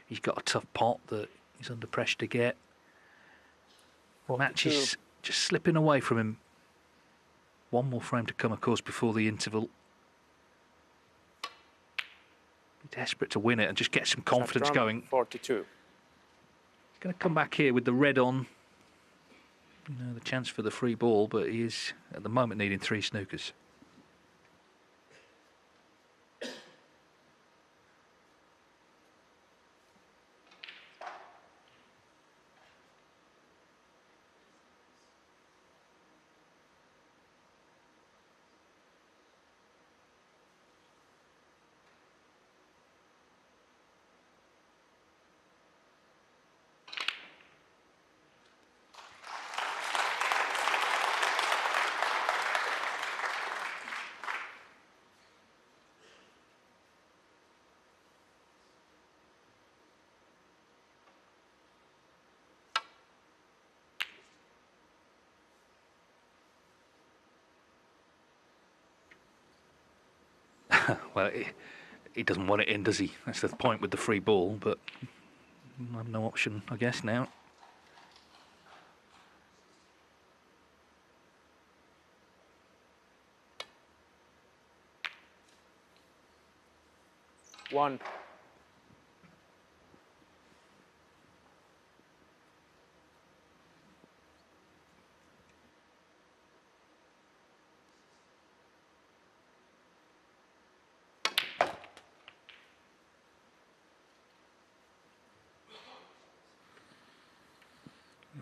he's got a tough pot that he's under pressure to get. The match is just slipping away from him. One more frame to come, of course, before the interval. Be desperate to win it and just get some confidence going. 42. He's going to come back here with the red on. You know, the chance for the free ball, but he is at the moment needing 3 snookers. Well, he doesn't want it in, does he? That's the point with the free ball, but I have no option, I guess, now. One.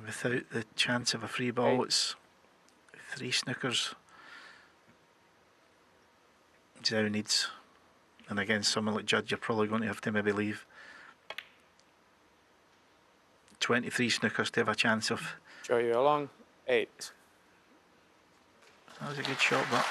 Without the chance of a free ball, it's 3 snookers. Zhou needs, and against someone like Judd, you're probably going to have to maybe leave 23 snookers to have a chance of. Zhou Yuelong, 8. That was a good shot, but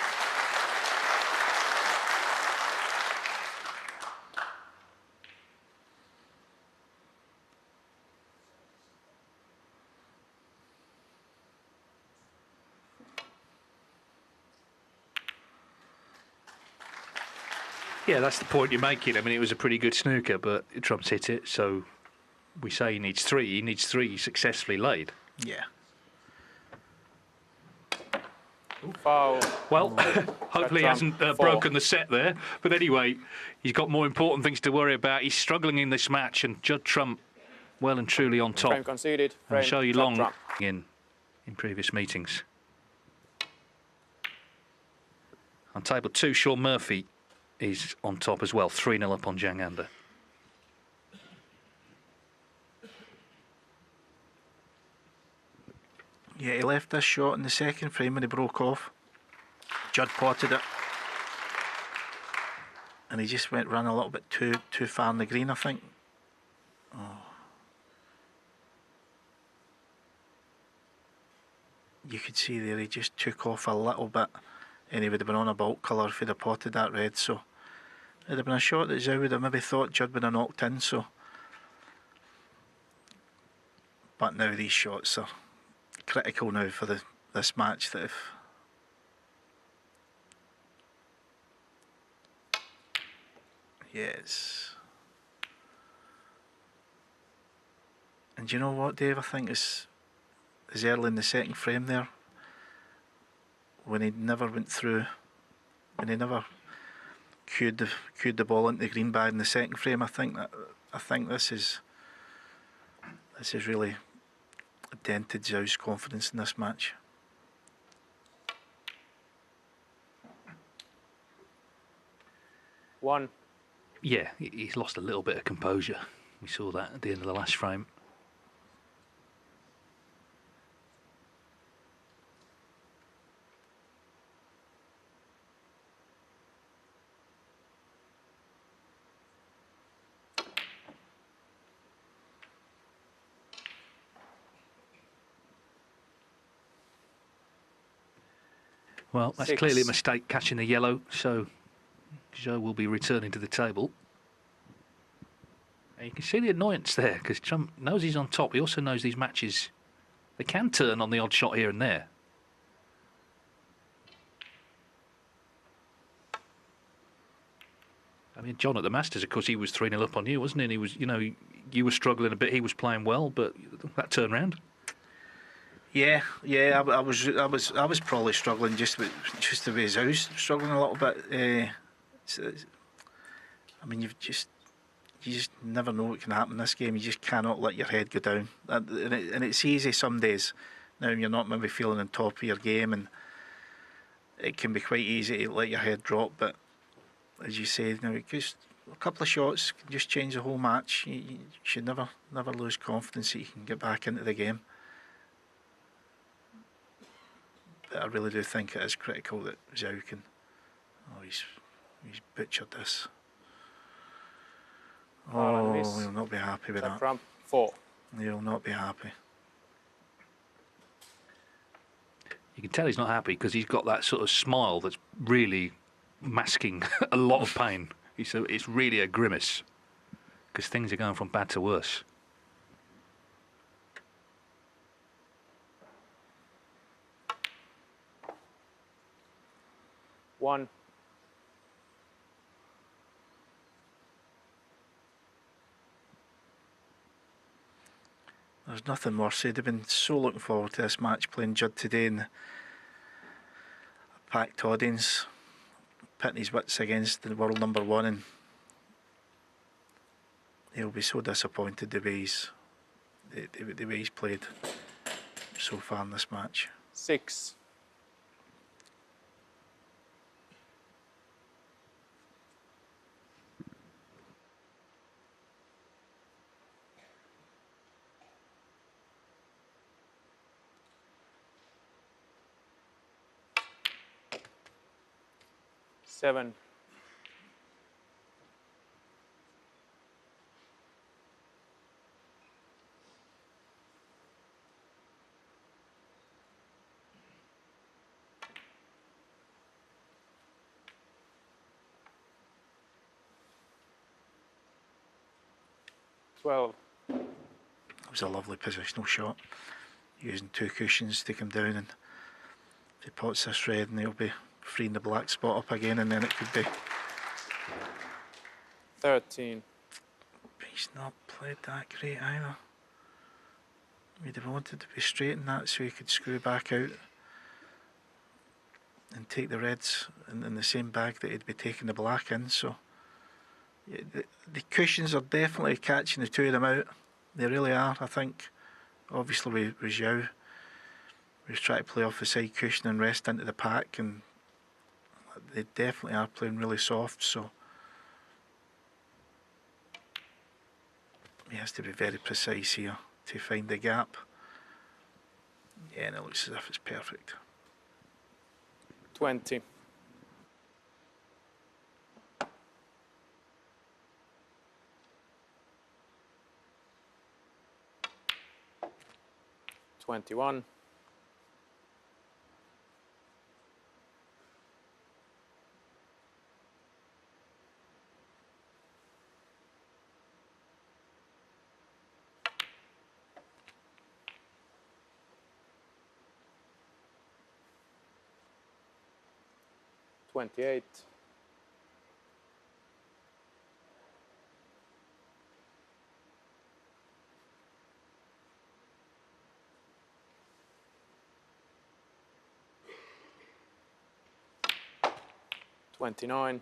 Yeah, that's the point you're making. I mean, it was a pretty good snooker, but Trump's hit it, so we say he needs 3. He needs 3 successfully laid. yeah. Foul. Well, hopefully he hasn't broken the set there. But anyway, he's got more important things to worry about. He's struggling in this match, and Judd Trump well and truly on top. Frame conceded. And Frame Zhou Yuelong Trump. in previous meetings. On table 2, Sean Murphy is on top as well, 3-0 up on Zhang Anda. Yeah, he left this shot in the second frame when he broke off. Judd potted it, and he just ran a little bit too far in the green, I think. Oh. You could see there he just took off a little bit, and he would have been on a bulk colour if he'd have potted that red. So it'd have been a shot that Zhou would have maybe thought Judd would have knocked in. So, but now these shots are critical now for this match. That if yes, and do you know what, Dave? I think it's early in the second frame there when he never went through, when he never cued the ball into the green bag in the second frame. I think this is really dented Zhou's confidence in this match. 1. Yeah, he's lost a little bit of composure. We saw that at the end of the last frame. Well, that's 6. clearly a mistake catching the yellow, so Zhou will be returning to the table. And you can see the annoyance there, because Trump knows he's on top. He also knows these matches, they can turn on the odd shot here and there. I mean, John at the Masters, of course, he was 3-0 up on you, wasn't he? And he was, you know, you were struggling a bit. He was playing well, but that turned round. Yeah, I was probably struggling just the way Zhou's struggling a little bit. I mean, you just never know what can happen in this game. You just cannot let your head go down, and it's easy some days. Now you're not maybe feeling on top of your game, and it can be quite easy to let your head drop. But as you say, now just a couple of shots can just change the whole match. You should never lose confidence that you can get back into the game. But I really do think it is critical that Zhou can. Oh, he's butchered this. Oh, he'll not be happy with that. Trump 4. He'll not be happy. You can tell he's not happy because he's got that sort of smile that's really masking a lot of pain. It's really a grimace because things are going from bad to worse. 1. There's nothing worse. They'd have been so looking forward to this match, playing Judd today in a packed audience, pitting his wits against the world number 1, and he'll be so disappointed the way he's played so far in this match. 6. Seven. 12. It was a lovely positional shot, using 2 cushions to come down, and if he pots this red, and he'll be freeing the black spot up again, and then it could be. 13. But he's not played that great either. We'd have wanted to be straight in that so he could screw back out and take the reds in the same bag that he'd be taking the black in. So yeah, the cushions are definitely catching the two of them out. They really are, I think. Obviously with Zhou, he's trying to play off the side cushion and rest into the pack, and they definitely are playing really soft, so he has to be very precise here to find the gap. Yeah, and it looks as if it's perfect. 20. 21. 28. 29.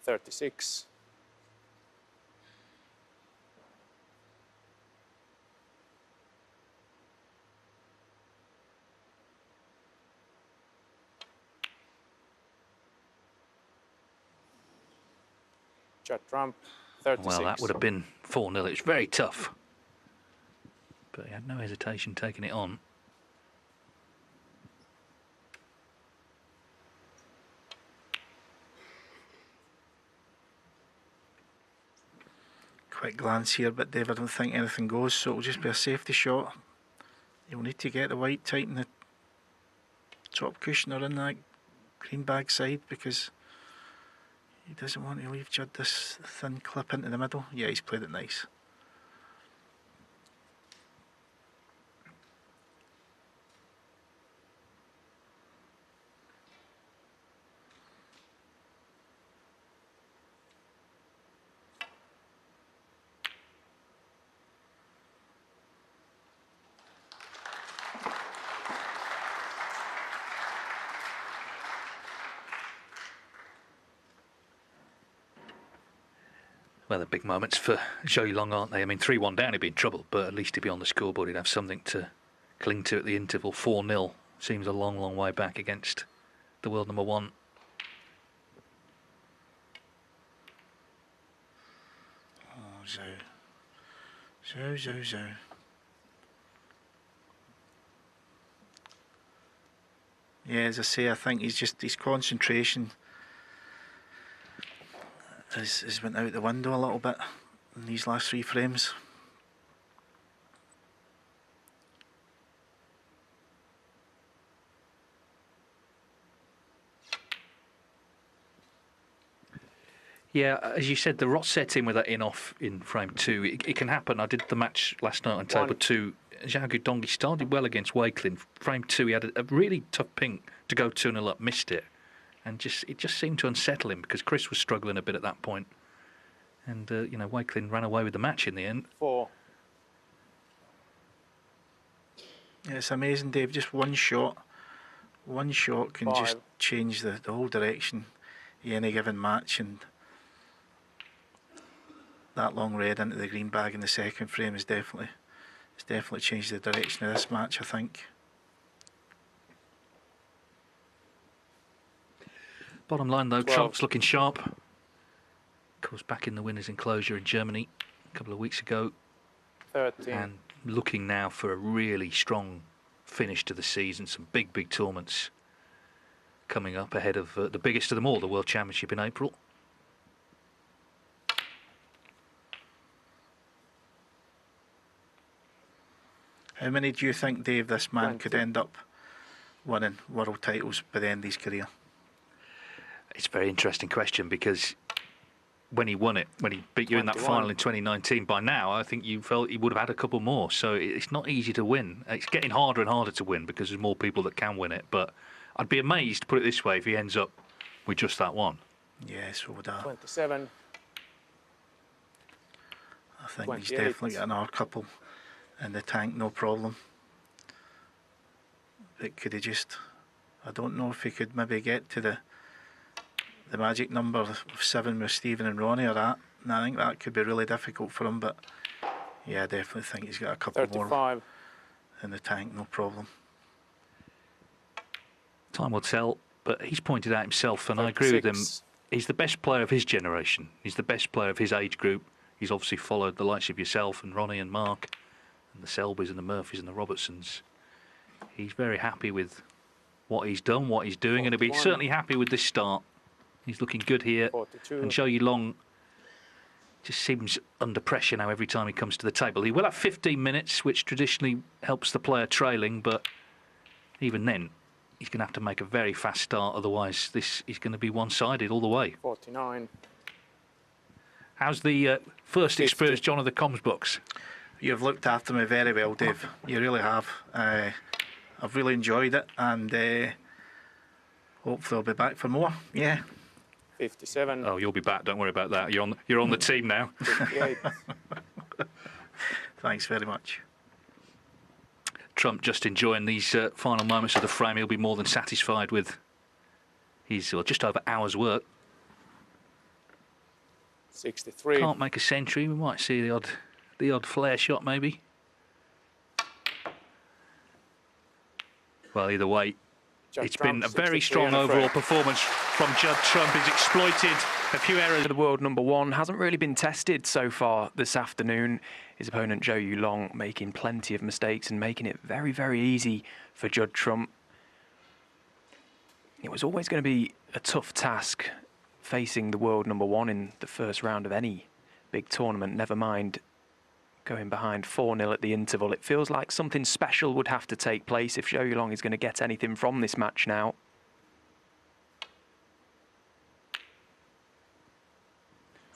36. Judd Trump, 36. Well, that would have been 4-0. It's very tough. But he had no hesitation taking it on. Quick glance here, but Dave, I don't think anything goes, so it'll just be a safety shot. You'll need to get the white tight in the top cushion or in that green bag side, because he doesn't want to leave Judd this thin clip into the middle. Yeah, he's played it nice. Well, the big moments for Zhou Yuelong, aren't they? I mean, 3-1 down, he'd be in trouble, but at least he'd be on the scoreboard. He'd have something to cling to at the interval. 4-0 seems a long, long way back against the world number one. Oh, Zhou. Yeah, as I say, I think his concentration has went out the window a little bit in these last 3 frames. Yeah, as you said, the rot set in with that in-off in frame 2. It can happen. I did the match last night on table 2. Zhou Yuelong, he started well against Wakelin. Frame 2, he had a really tough pink to go 2-0 up, missed it. And it just seemed to unsettle him, because Chris was struggling a bit at that point. And, you know, Wakelin ran away with the match in the end. 4. Yeah, it's amazing, Dave. Just one shot can 5. just change the whole direction of any given match. And that long red into the green bag in the second frame has definitely changed the direction of this match, I think. Bottom line, though, 12. Trump's looking sharp. Of course, back in the winners' enclosure in Germany a couple of weeks ago. 13. And looking now for a really strong finish to the season. Some big, big tournaments coming up ahead of the biggest of them all, the World Championship in April. How many do you think, Dave, this man 20. could end up winning world titles by the end of his career? It's a very interesting question, because when he won it, when he beat you in that 21. final in 2019, by now I think you felt he would have had a couple more. So it's not easy to win. It's getting harder and harder to win, because there's more people that can win it. But I'd be amazed, put it this way, if he ends up with just that one. Yeah, so would I. 27. I think he's 28. definitely got another couple in the tank, no problem. But could he just... I don't know if he could maybe get to the magic number of 7 with Stephen and Ronnie or that. And I think that could be really difficult for him, but yeah, I definitely think he's got a couple 35. more in the tank, no problem. Time will tell, but he's pointed out himself, and I agree with him. 36. He's the best player of his generation. He's the best player of his age group. He's obviously followed the likes of yourself and Ronnie and Mark and the Selbys and the Murphys and the Robertsons. He's very happy with what he's done, what he's doing, and he'll be 41. certainly happy with this start. He's looking good here. 42. And Zhou Yuelong just seems under pressure now every time he comes to the table. He will have 15 minutes, which traditionally helps the player trailing, but even then, he's going to have to make a very fast start, otherwise this is going to be one-sided all the way. 49. How's the first 50. experience, John, of the comms box? You've looked after me very well, Dave. You really have. I've really enjoyed it, and hopefully I'll be back for more. Yeah. 57. Oh, you'll be back. Don't worry about that. You're on the team now. 58. Thanks very much. Trump just enjoying these final moments of the frame. He'll be more than satisfied with his just over hour's work. 63. Can't make a century. We might see the odd flair shot, maybe. Well, either way, Judd it's Trump, been a very 63 strong and a overall free. performance from Judd Trump. He's exploited a few errors. The world number one hasn't really been tested so far this afternoon. His opponent Zhou Yuelong making plenty of mistakes and making it very, very easy for Judd Trump. It was always going to be a tough task facing the world number one in the first round of any big tournament, never mind going behind 4-0 at the interval. It feels like something special would have to take place if Zhou Yuelong is going to get anything from this match now.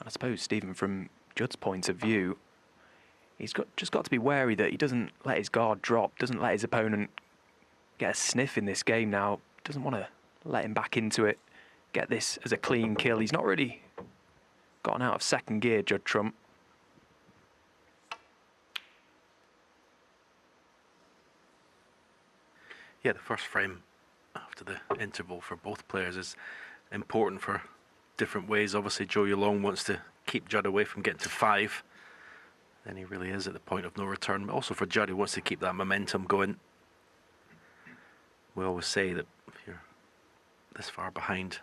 I suppose, Stephen, from Judd's point of view, he's just got to be wary that he doesn't let his guard drop, doesn't let his opponent get a sniff in this game now, doesn't want to let him back into it, get this as a clean kill. He's not really gotten out of second gear, Judd Trump. Yeah, the first frame after the interval for both players is important for different ways. Obviously, Zhou Yuelong wants to keep Judd away from getting to 5. Then he really is at the point of no return. But also for Judd, he wants to keep that momentum going. We always say that if you're this far behind,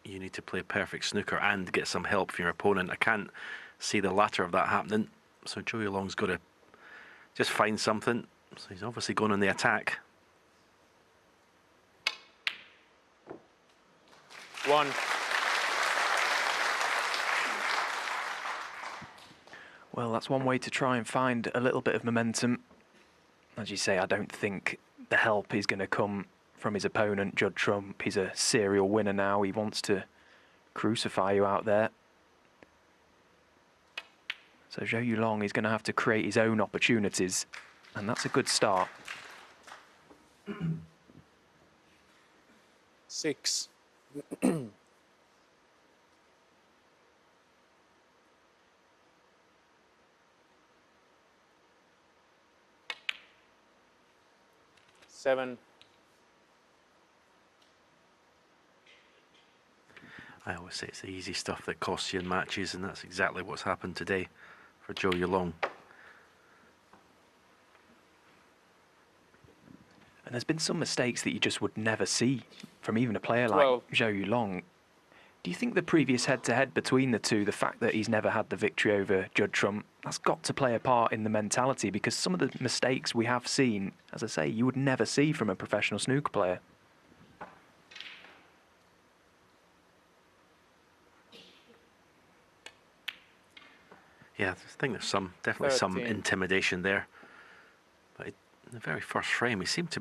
you need to play perfect snooker and get some help from your opponent. I can't see the latter of that happening. So Zhou Yuelong's got to just find something. So he's obviously going on the attack. 1. Well, that's one way to try and find a little bit of momentum. As you say, I don't think the help is going to come from his opponent, Judd Trump. He's a serial winner now. He wants to crucify you out there. So Zhou Yuelong is going to have to create his own opportunities, and that's a good start. 6. Seven. I always say it's the easy stuff that costs you in matches, and that's exactly what's happened today for Zhou Yuelong. And there's been some mistakes that you just would never see from even a player like 12. Zhou Yuelong. Do you think the previous head-to-head between the two, the fact that he's never had the victory over Judd Trump, that's got to play a part in the mentality? Because some of the mistakes we have seen, as I say, you would never see from a professional snooker player. Yeah, I think there's definitely some 13. intimidation there. But in the very first frame, he seemed to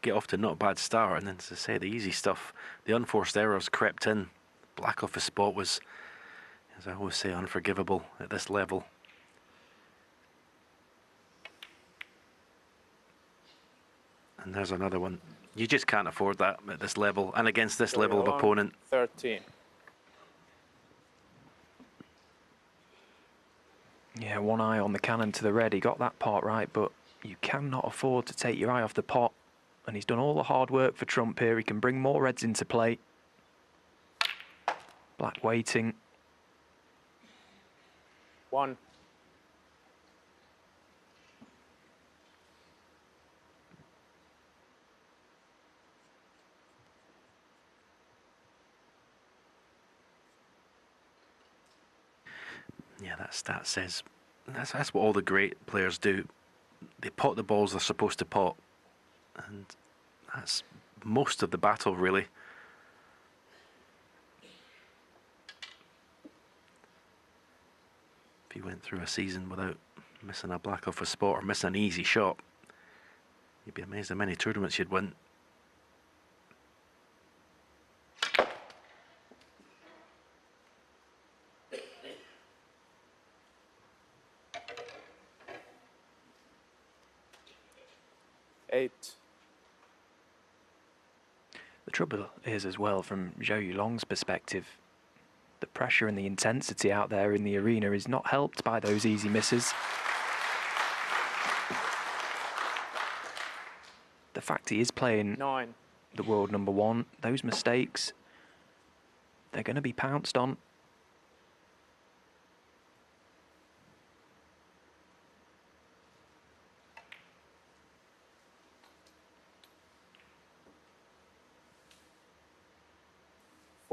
get off to not a bad start, and then, as I say, the easy stuff, the unforced errors crept in. Black off his spot was, as I always say, unforgivable at this level. And there's another one. You just can't afford that at this level and against this level of opponent. 13. Yeah, one eye on the cannon to the red. He got that part right, but you cannot afford to take your eye off the pot. And he's done all the hard work for Trump here. He can bring more reds into play. Black waiting. 1. Yeah, that stat says that's what all the great players do. They pot the balls they're supposed to pot, and that's most of the battle, really. If you went through a season without missing a black off a spot or missing an easy shot, you'd be amazed how many tournaments you'd win. Eight. The trouble is as well, from Zhou Yuelong's perspective, the pressure and the intensity out there in the arena is not helped by those easy misses. The fact he is playing 9. the world number one, those mistakes, they're going to be pounced on.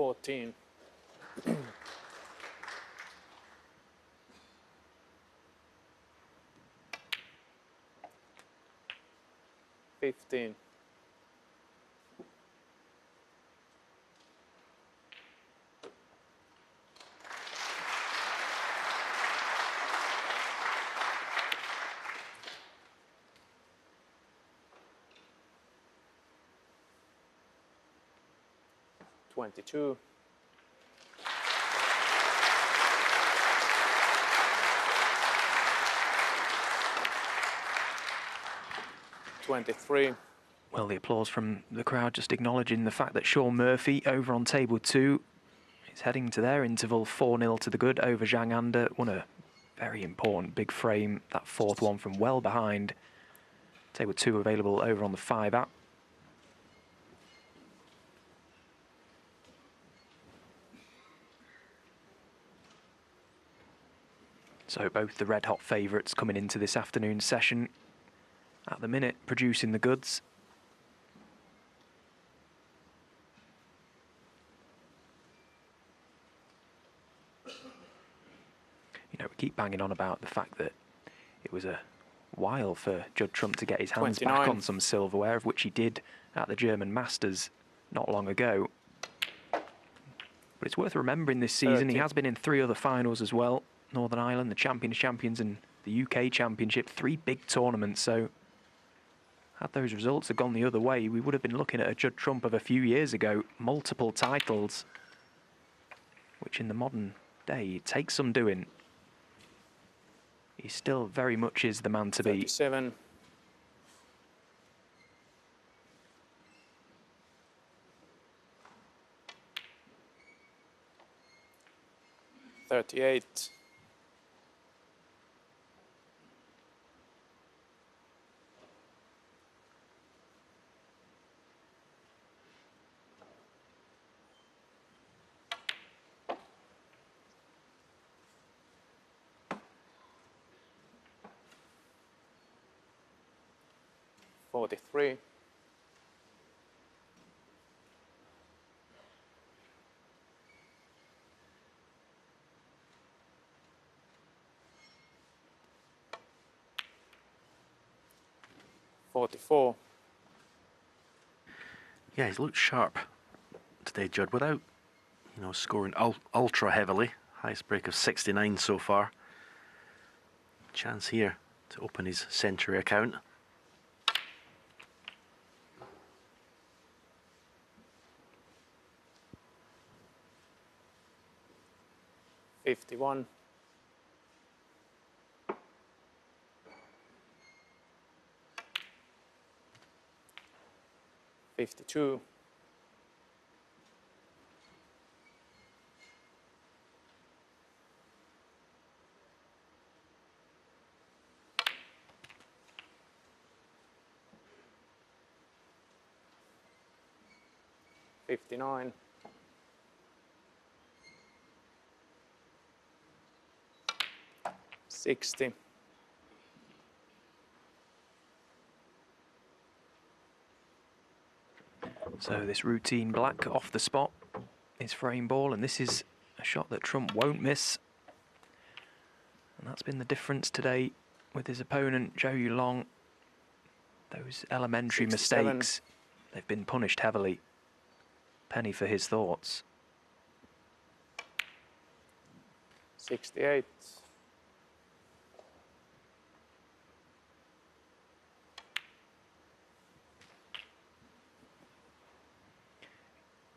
14. 15. 22. 23. Well, the applause from the crowd just acknowledging the fact that Sean Murphy over on table 2 is heading to their interval 4-0 to the good over Zhang Anda. Won a very important big frame, that fourth one from well behind. Table 2 available over on the 5 app. So both the red-hot favourites coming into this afternoon session at the minute producing the goods. You know, we keep banging on about the fact that it was a while for Judd Trump to get his hands 29. back on some silverware, of which he did at the German Masters not long ago. But it's worth remembering this season, 30. he has been in 3 other finals as well. Northern Ireland, the Champions and the UK Championship, 3 big tournaments. So had those results have gone the other way, we would have been looking at a Judd Trump of a few years ago, multiple titles, which in the modern day, it takes some doing. He still very much is the man to beat. 37. 38. 43. 44. Yeah, he's looked sharp today, Judd, without, you know, scoring ultra heavily. Highest break of 69 so far. Chance here to open his century account. $51. 52. 59. 60. So this routine black off the spot is frame ball, and this is a shot that Trump won't miss. And that's been the difference today with his opponent, Zhou Yuelong. Those elementary 67. mistakes, they've been punished heavily. Penny for his thoughts. 68.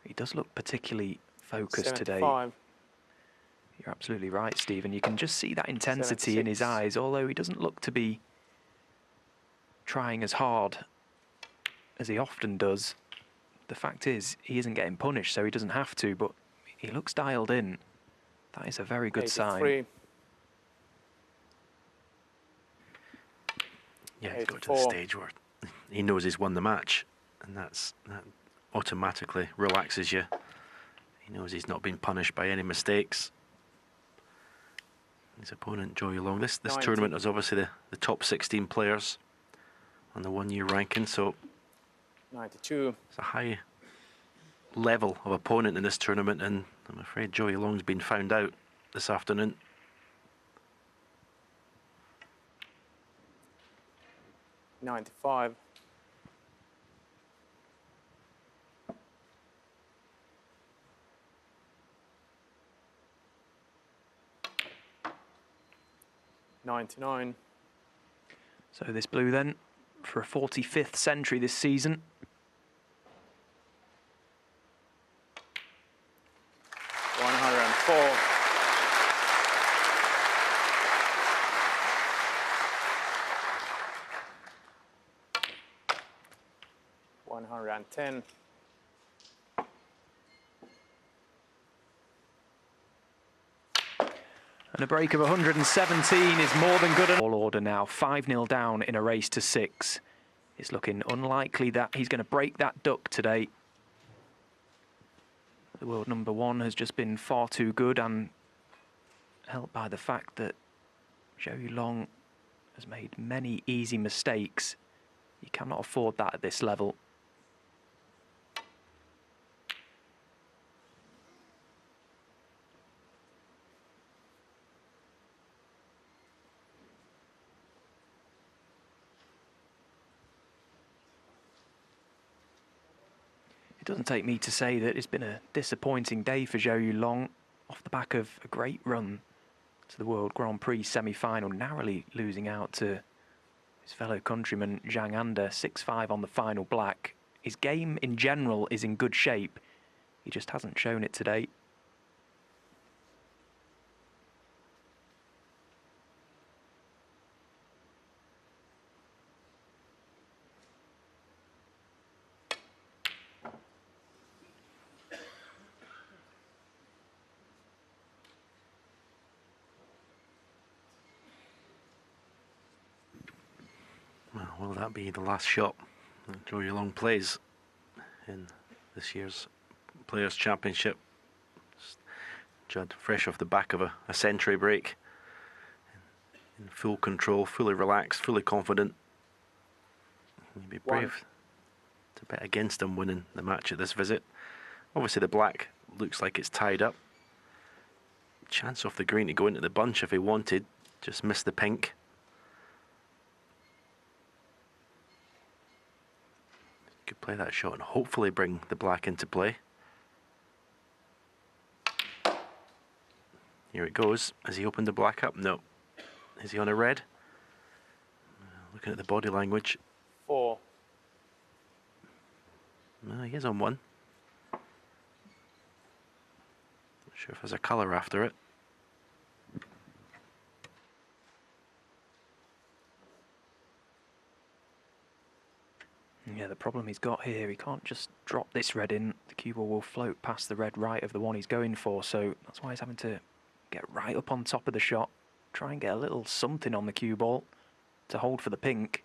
He does look particularly focused 75. today. You're absolutely right, Stephen. You can just see that intensity in his 76. eyes, although he doesn't look to be trying as hard as he often does. The fact is, he isn't getting punished, so he doesn't have to, but he looks dialed in. That is a very good 83. sign. Yeah, he's got to the 84. stage where he knows he's won the match, and that automatically relaxes you. He knows he's not been punished by any mistakes. His opponent, Zhou Yuelong. This 90. tournament is obviously the top 16 players on the 1 year ranking, so 92. it's a high level of opponent in this tournament, and I'm afraid Zhou Yuelong's been found out this afternoon. $95. $99. So this blue then, for a 45th century this season. $104. $110. And a break of 117 is more than good. All order now, 5-0 down in a race to 6. It's looking unlikely that he's going to break that duck today. The world number 1 has just been far too good, and helped by the fact that Zhou Yuelong has made many easy mistakes. You cannot afford that at this level. It doesn't take me to say that it's been a disappointing day for Zhou Yuelong, off the back of a great run to the World Grand Prix semi-final, narrowly losing out to his fellow countryman Zhang Anda, 6-5 on the final black. His game in general is in good shape, he just hasn't shown it today. Will that be the last shot that Zhou Yuelong plays in this year's Players' Championship? Judd, fresh off the back of a century break, in full control, fully relaxed, fully confident. You'd be brave to bet against him winning the match at this visit. Obviously the black looks like it's tied up. Chance off the green to go into the bunch if he wanted, just missed the pink. Could play that shot and hopefully bring the black into play. Here it goes. Has he opened the black up? No. Is he on a red? Looking at the body language. 4. No, he is on one. Not sure if there's a colour after it. Yeah, the problem he's got here, he can't just drop this red in. The cue ball will float past the red right of the one he's going for, so that's why he's having to get right up on top of the shot, try and get a little something on the cue ball to hold for the pink.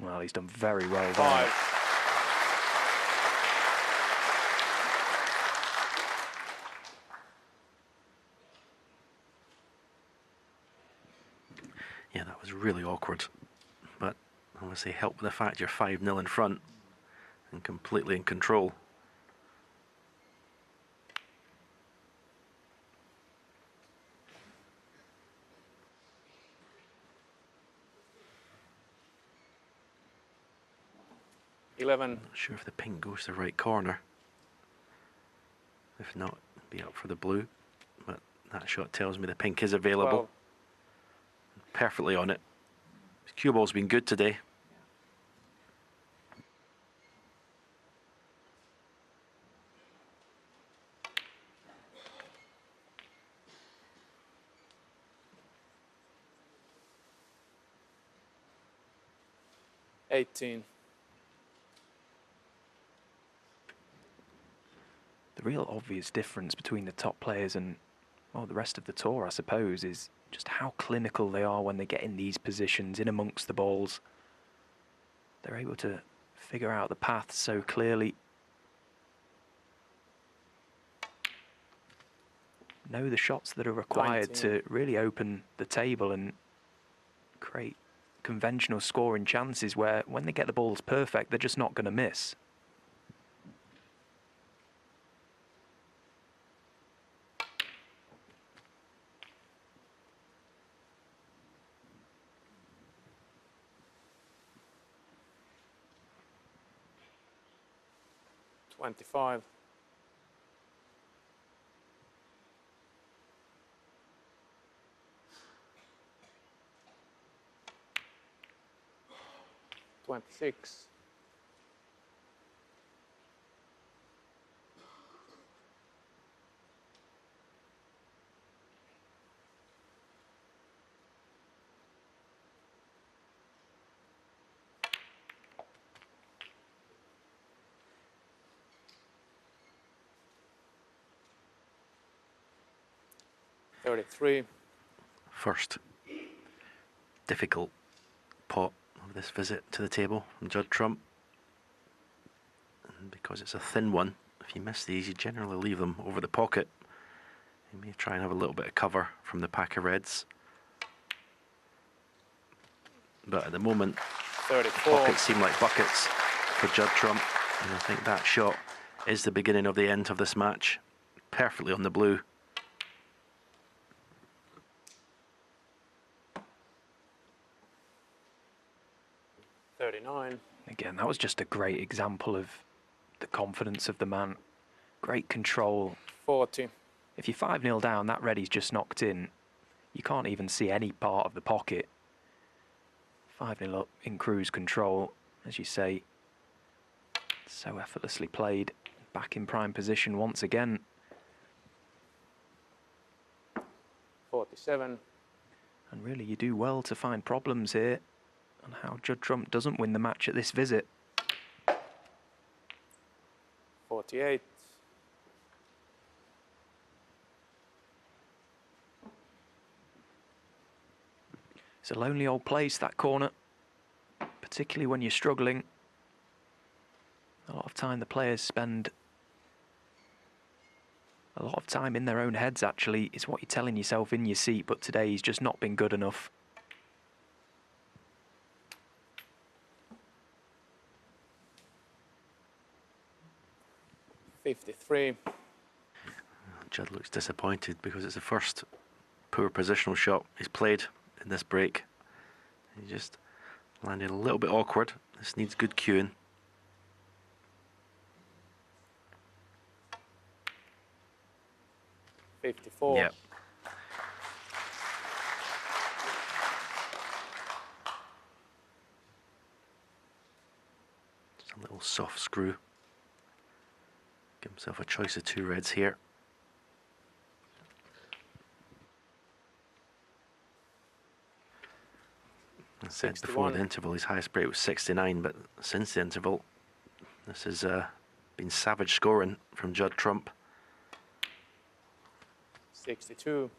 Well, he's done very well there. 5. Yeah, that was really awkward, but obviously helped with the fact you're 5-0 in front and completely in control. $11. Not sure if the pink goes to the right corner. If not, be up for the blue, but that shot tells me the pink is available. 12. Perfectly on it. His cue ball's been good today. $18. The real obvious difference between the top players and, well, the rest of the tour, I suppose, is just how clinical they are when they get in these positions, in amongst the balls. They're able to figure out the path so clearly. Know the shots that are required 19. to really open the table and create conventional scoring chances where when they get the balls perfect, they're just not going to miss. $25. $26. $33. First difficult pot of this visit to the table from Judd Trump. And because it's a thin one, if you miss these, you generally leave them over the pocket. You may try and have a little bit of cover from the pack of reds. But at the moment, 34. pockets seem like buckets for Judd Trump. And I think that shot is the beginning of the end of this match. Perfectly on the blue. $39. Again, that was just a great example of the confidence of the man. Great control. $40. If you're 5-0 down, that ready's just knocked in. You can't even see any part of the pocket. 5-0 up in cruise control, as you say. So effortlessly played. Back in prime position once again. 47. And really, you do well to find problems here on how Judd Trump doesn't win the match at this visit. 48. It's a lonely old place, that corner, particularly when you're struggling. A lot of time the players spend a lot of time in their own heads, actually, is what you're telling yourself in your seat, but today he's just not been good enough. $53. Judd looks disappointed because it's the first poor positional shot he's played in this break. He just landed a little bit awkward. This needs good cueing. $54. Yep. Just a little soft screw. Give himself a choice of 2 reds here. I said 61. before the interval his highest break was 69, but since the interval this has been savage scoring from Judd Trump. 62.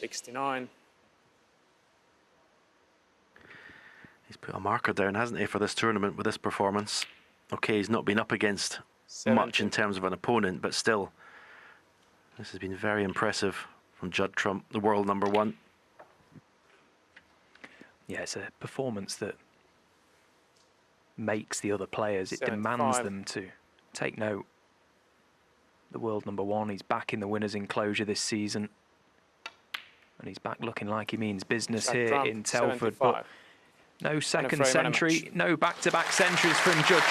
$69. He's put a marker down, hasn't he, for this tournament with this performance. Okay, he's not been up against 70. much in terms of an opponent, but still, this has been very impressive from Judd Trump, the world #1. Yeah, it's a performance that makes the other players, it 75. demands them to take note. The world #1, he's back in the winner's enclosure this season. And he's back looking like he means business Judd here Trump, in Telford. 75. But no second frame and a century, match. no back-to-back centuries from Judd